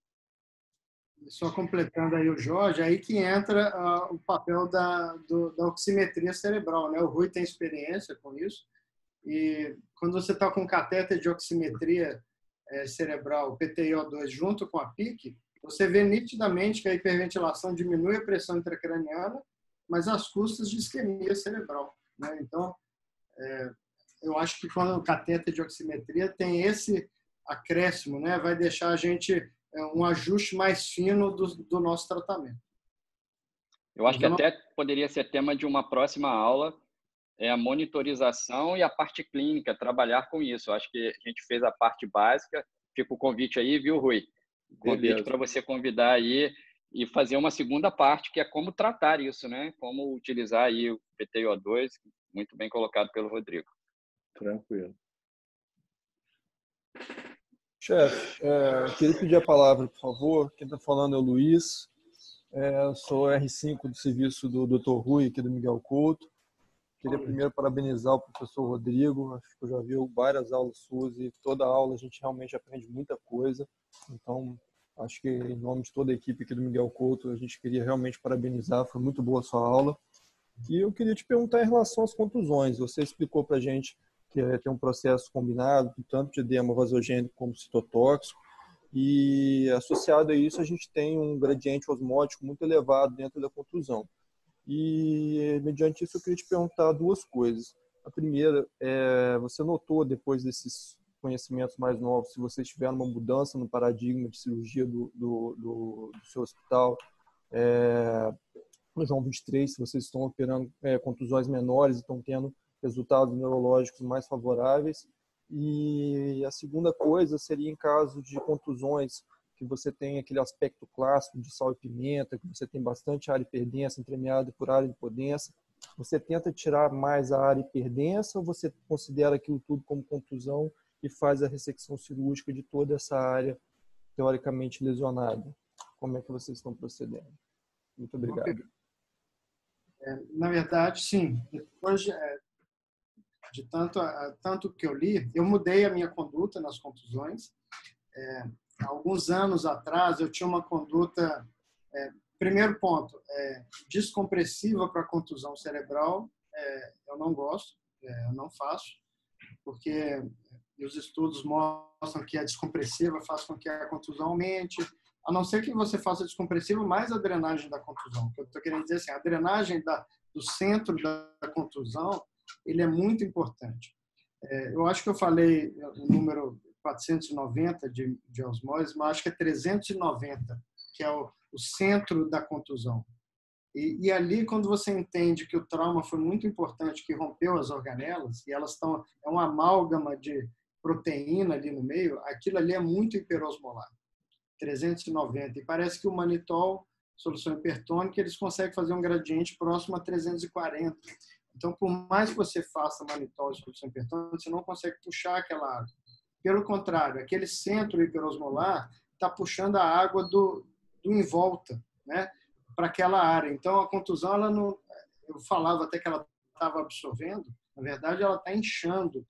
Só completando aí o Jorge, aí que entra o papel da oximetria cerebral, né? O Rui tem experiência com isso. E quando você está com catéter de oximetria cerebral, PTiO2, junto com a PIC, você vê nitidamente que a hiperventilação diminui a pressão intracraniana, mas às custas de isquemia cerebral, né? Então, eu acho que quando o catéter de oximetria tem esse acréscimo, né, vai deixar a gente um ajuste mais fino do nosso tratamento. Eu acho que até poderia ser tema de uma próxima aula, a monitorização e a parte clínica, trabalhar com isso. Eu acho que a gente fez a parte básica. Fica o convite aí, viu, Rui? Convite para você convidar aí e fazer uma segunda parte, que é como tratar isso, né? Como utilizar aí o PTiO2, muito bem colocado pelo Rodrigo. Tranquilo. Chefe, queria pedir a palavra, por favor. Quem está falando é o Luiz. Sou R5 do serviço do Dr. Rui, aqui do Miguel Couto. Queria primeiro parabenizar o professor Rodrigo. Acho que eu já vi várias aulas suas e toda aula a gente realmente aprende muita coisa. Então, acho que em nome de toda a equipe aqui do Miguel Couto, a gente queria realmente parabenizar. Foi muito boa a sua aula. E eu queria te perguntar em relação às contusões. Você explicou para a gente que tem um processo combinado, tanto de edema vasogênico como citotóxico. E associado a isso, a gente tem um gradiente osmótico muito elevado dentro da contusão. E, mediante isso, eu queria te perguntar duas coisas. A primeira, você notou, depois desses conhecimentos mais novos, se vocês tiveram uma mudança no paradigma de cirurgia do seu hospital, no João 23, se vocês estão operando contusões menores e estão tendo resultados neurológicos mais favoráveis. E a segunda coisa seria em caso de contusões que você tem aquele aspecto clássico de sal e pimenta, que você tem bastante área hiperdensa entremeada por área hipodensa, você tenta tirar mais a área hiperdensa ou você considera aquilo tudo como contusão e faz a ressecção cirúrgica de toda essa área teoricamente lesionada? Como é que vocês estão procedendo? Muito obrigado. Na verdade, sim. Depois de tanto que eu li, eu mudei a minha conduta nas contusões. Alguns anos atrás, eu tinha uma conduta, primeiro ponto, descompressiva para contusão cerebral. Eu não gosto, eu não faço, porque os estudos mostram que a descompressiva faz com que a contusão aumente, a não ser que você faça descompressiva mais a drenagem da contusão. Eu estou querendo dizer assim, a drenagem do centro da contusão, ele é muito importante. Eu acho que eu falei o número 490 de osmose, mas acho que é 390, que é o centro da contusão. E ali, quando você entende que o trauma foi muito importante, que rompeu as organelas, e elas estão, é uma amálgama de proteína ali no meio, aquilo ali é muito hiperosmolar, 390. E parece que o manitol, solução hipertônica, eles conseguem fazer um gradiente próximo a 340. Então, por mais que você faça manitol e solução hipertônica, você não consegue puxar aquela água. Pelo contrário, aquele centro hiperosmolar está puxando a água do em volta, né, para aquela área. Então, a contusão, ela não, eu falava até que ela estava absorvendo, na verdade, ela está inchando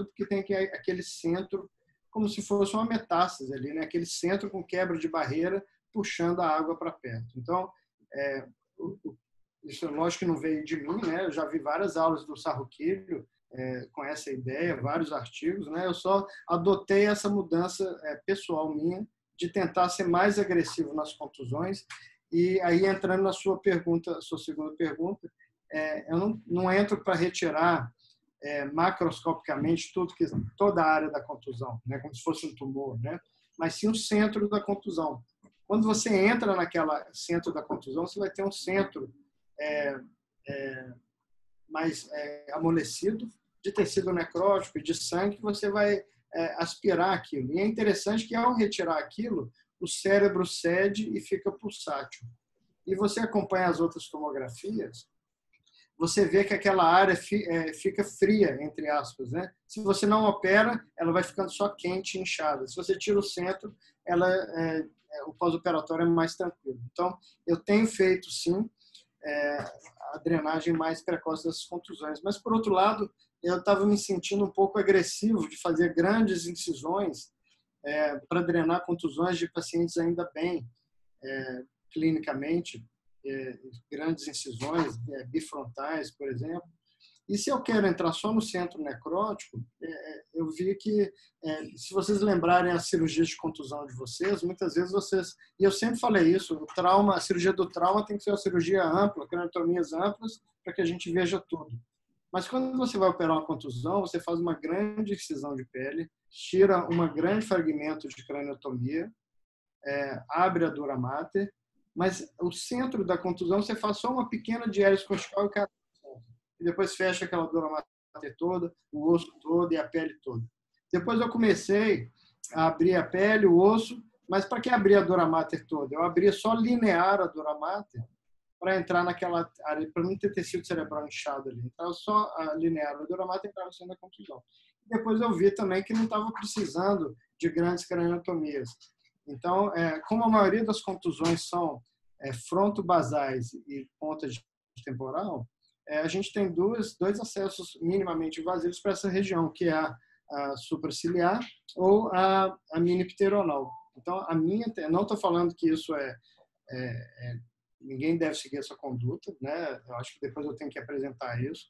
porque tem aquele centro, como se fosse uma metástase ali, né, aquele centro com quebra de barreira, puxando a água para perto. Então, isso lógico que não veio de mim, né? Eu já vi várias aulas do Sarruquilho com essa ideia, vários artigos, né? Eu só adotei essa mudança pessoal minha de tentar ser mais agressivo nas contusões. E aí, entrando na sua pergunta, sua segunda pergunta, eu não entro para retirar macroscopicamente toda a área da contusão, né? Como se fosse um tumor, né? Mas sim o centro da contusão. Quando você entra naquela centro da contusão, você vai ter um centro mais amolecido, de tecido necrótico e de sangue, que você vai aspirar aquilo. E é interessante que, ao retirar aquilo, o cérebro cede e fica pulsátil. E você acompanha as outras tomografias, você vê que aquela área fica fria, entre aspas, né? Se você não opera, ela vai ficando só quente e inchada. Se você tira o centro, o pós-operatório é mais tranquilo. Então, eu tenho feito, sim, a drenagem mais precoce das contusões. Mas, por outro lado, eu estava me sentindo um pouco agressivo de fazer grandes incisões para drenar contusões de pacientes ainda bem clinicamente, grandes incisões bifrontais, por exemplo. E se eu quero entrar só no centro necrótico, eu vi que, se vocês lembrarem a cirurgia de contusão de vocês, muitas vezes e eu sempre falei isso, a cirurgia do trauma tem que ser uma cirurgia ampla, craniotomias amplas, para que a gente veja tudo. Mas quando você vai operar uma contusão, você faz uma grande incisão de pele, tira um grande fragmento de craniotomia, abre a dura mater, mas o centro da contusão você faz só uma pequena diérese conjugal e depois fecha aquela dura mater toda, o osso todo e a pele toda. Depois eu comecei a abrir a pele, o osso, mas para que abrir a dura mater toda? Eu abria só linear a dura mater para entrar naquela área, para não ter tecido cerebral inchado ali. Então, só a linear a dura mater entrava sendo a contusão. Depois eu vi também que não estava precisando de grandes craniotomias. Então, como a maioria das contusões são frontobasais e ponta de temporal, a gente tem dois acessos minimamente invasivos para essa região, que é a supraciliar ou a minipteronal. Então, não estou falando que isso ninguém deve seguir essa conduta, né? Eu acho que depois eu tenho que apresentar isso.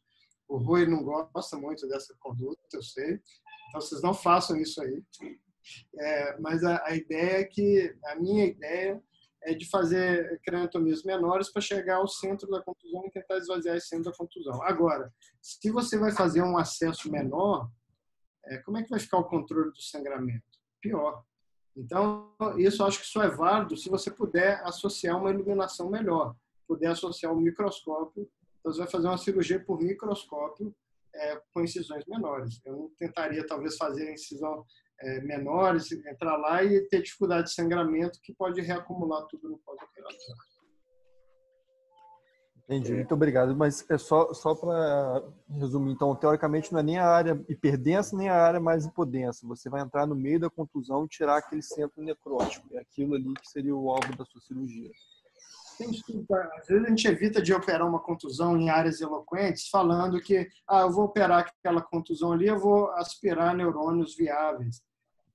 O Rui não gosta muito dessa conduta, eu sei. Então, vocês não façam isso aí. Mas a ideia é que, a minha ideia é de fazer craniotomias menores para chegar ao centro da contusão e tentar esvaziar esse centro da contusão. Agora, se você vai fazer um acesso menor, como é que vai ficar o controle do sangramento? Pior. Então, isso acho que só é válido se você puder associar uma iluminação melhor, puder associar um microscópio. Então, você vai fazer uma cirurgia por microscópio com incisões menores. Eu não tentaria, talvez, fazer incisão menores, entrar lá e ter dificuldade de sangramento, que pode reacumular tudo no pós-operatório. Entendi, muito obrigado. Mas só para resumir, então, teoricamente não é nem a área hiperdensa, nem a área mais hipodensa. Você vai entrar no meio da contusão e tirar aquele centro necrótico. É aquilo ali que seria o alvo da sua cirurgia. Às vezes a gente evita de operar uma contusão em áreas eloquentes, falando que eu vou operar aquela contusão ali, eu vou aspirar neurônios viáveis.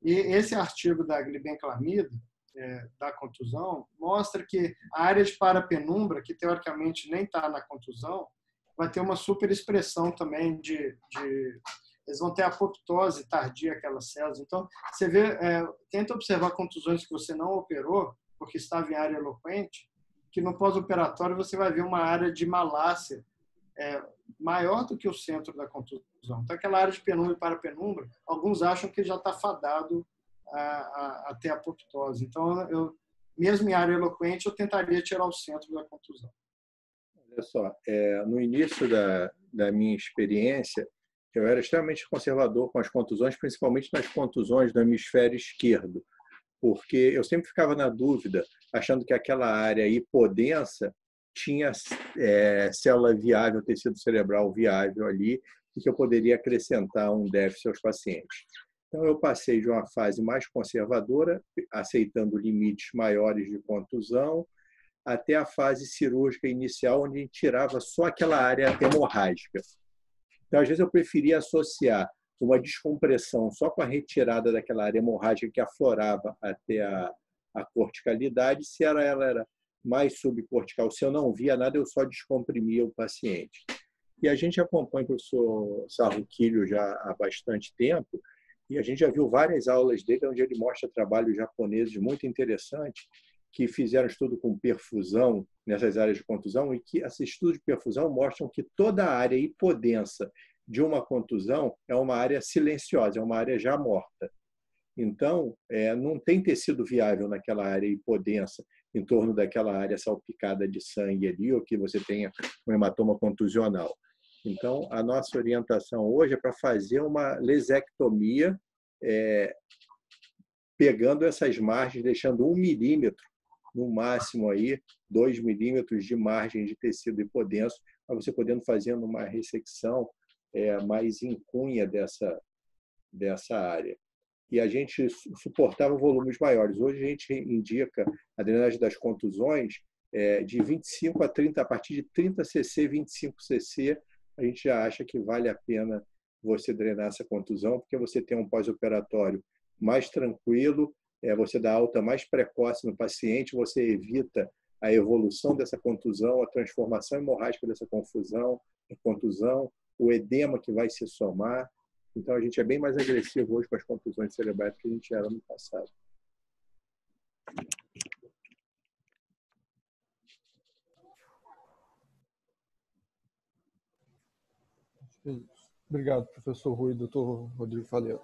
E esse artigo da glibenclamida, da contusão, mostra que a área de parapenumbra, que teoricamente nem está na contusão, vai ter uma superexpressão também eles vão ter apoptose tardia, aquelas células. Então, você tenta observar contusões que você não operou, porque estava em área eloquente, que no pós-operatório você vai ver uma área de malácia maior do que o centro da contusão. Então, aquela área de penumbra e parapenumbra, alguns acham que já está fadado a ter apoptose. Então, mesmo em área eloquente, eu tentaria tirar o centro da contusão. Olha só, no início da minha experiência, eu era extremamente conservador com as contusões, principalmente nas contusões do hemisfério esquerdo, porque eu sempre ficava na dúvida, achando que aquela área hipodensa tinha célula viável, tecido cerebral viável ali, e que eu poderia acrescentar um déficit aos pacientes. Então, eu passei de uma fase mais conservadora, aceitando limites maiores de contusão, até a fase cirúrgica inicial, onde a gente tirava só aquela área hemorrágica. Então, às vezes, eu preferia associar uma descompressão só com a retirada daquela área hemorrágica que aflorava até a corticalidade, se ela era mais subcortical. Se eu não via nada, eu só descomprimia o paciente. E a gente acompanha o professor Sarruquilho já há bastante tempo, e a gente já viu várias aulas dele, onde ele mostra trabalhos japoneses muito interessantes, que fizeram estudo com perfusão nessas áreas de contusão, e que esses estudos de perfusão mostram que toda a área hipodensa de uma contusão é uma área silenciosa, é uma área já morta. Então, não tem tecido viável naquela área hipodensa, em torno daquela área salpicada de sangue ali, ou que você tenha um hematoma contusional. Então, a nossa orientação hoje é para fazer uma lesectomia, pegando essas margens, deixando 1 milímetro, no máximo aí, 2 milímetros de margem de tecido hipodenso, para você podendo fazer uma ressecção mais incunha dessa área. E a gente suportava volumes maiores. Hoje a gente indica a drenagem das contusões de 25 a 30, a partir de 30 cc, 25 cc, a gente já acha que vale a pena você drenar essa contusão, porque você tem um pós-operatório mais tranquilo, você dá alta mais precoce no paciente, você evita a evolução dessa contusão, a transformação hemorrágica dessa contusão, o edema que vai se somar. Então, a gente é bem mais agressivo hoje com as contusões cerebrais do que a gente era no passado. Obrigado, professor Rui e doutor Rodrigo Faleiro.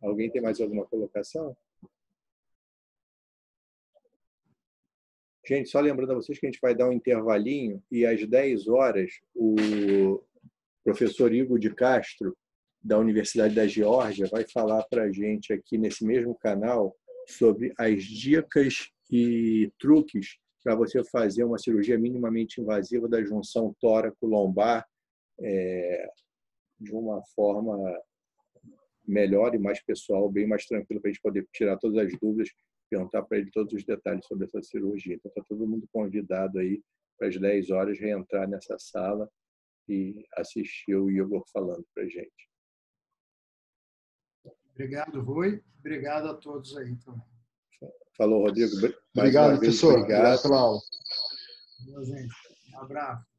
Alguém tem mais alguma colocação? Gente, só lembrando a vocês que a gente vai dar um intervalinho e às 10 horas o professor Igor de Castro, da Universidade da Geórgia, vai falar para a gente aqui nesse mesmo canal sobre as dicas e truques para você fazer uma cirurgia minimamente invasiva da junção tóraco-lombar de uma forma melhor e mais pessoal, bem mais tranquilo, para a gente poder tirar todas as dúvidas, perguntar para ele todos os detalhes sobre essa cirurgia. Então, está todo mundo convidado aí para as 10 horas reentrar nessa sala e assistir o Igor falando para a gente. Obrigado, Rui. Obrigado a todos aí também. Falou, Rodrigo. Obrigado, professor. Obrigado pela aula. Boa, gente. Um abraço.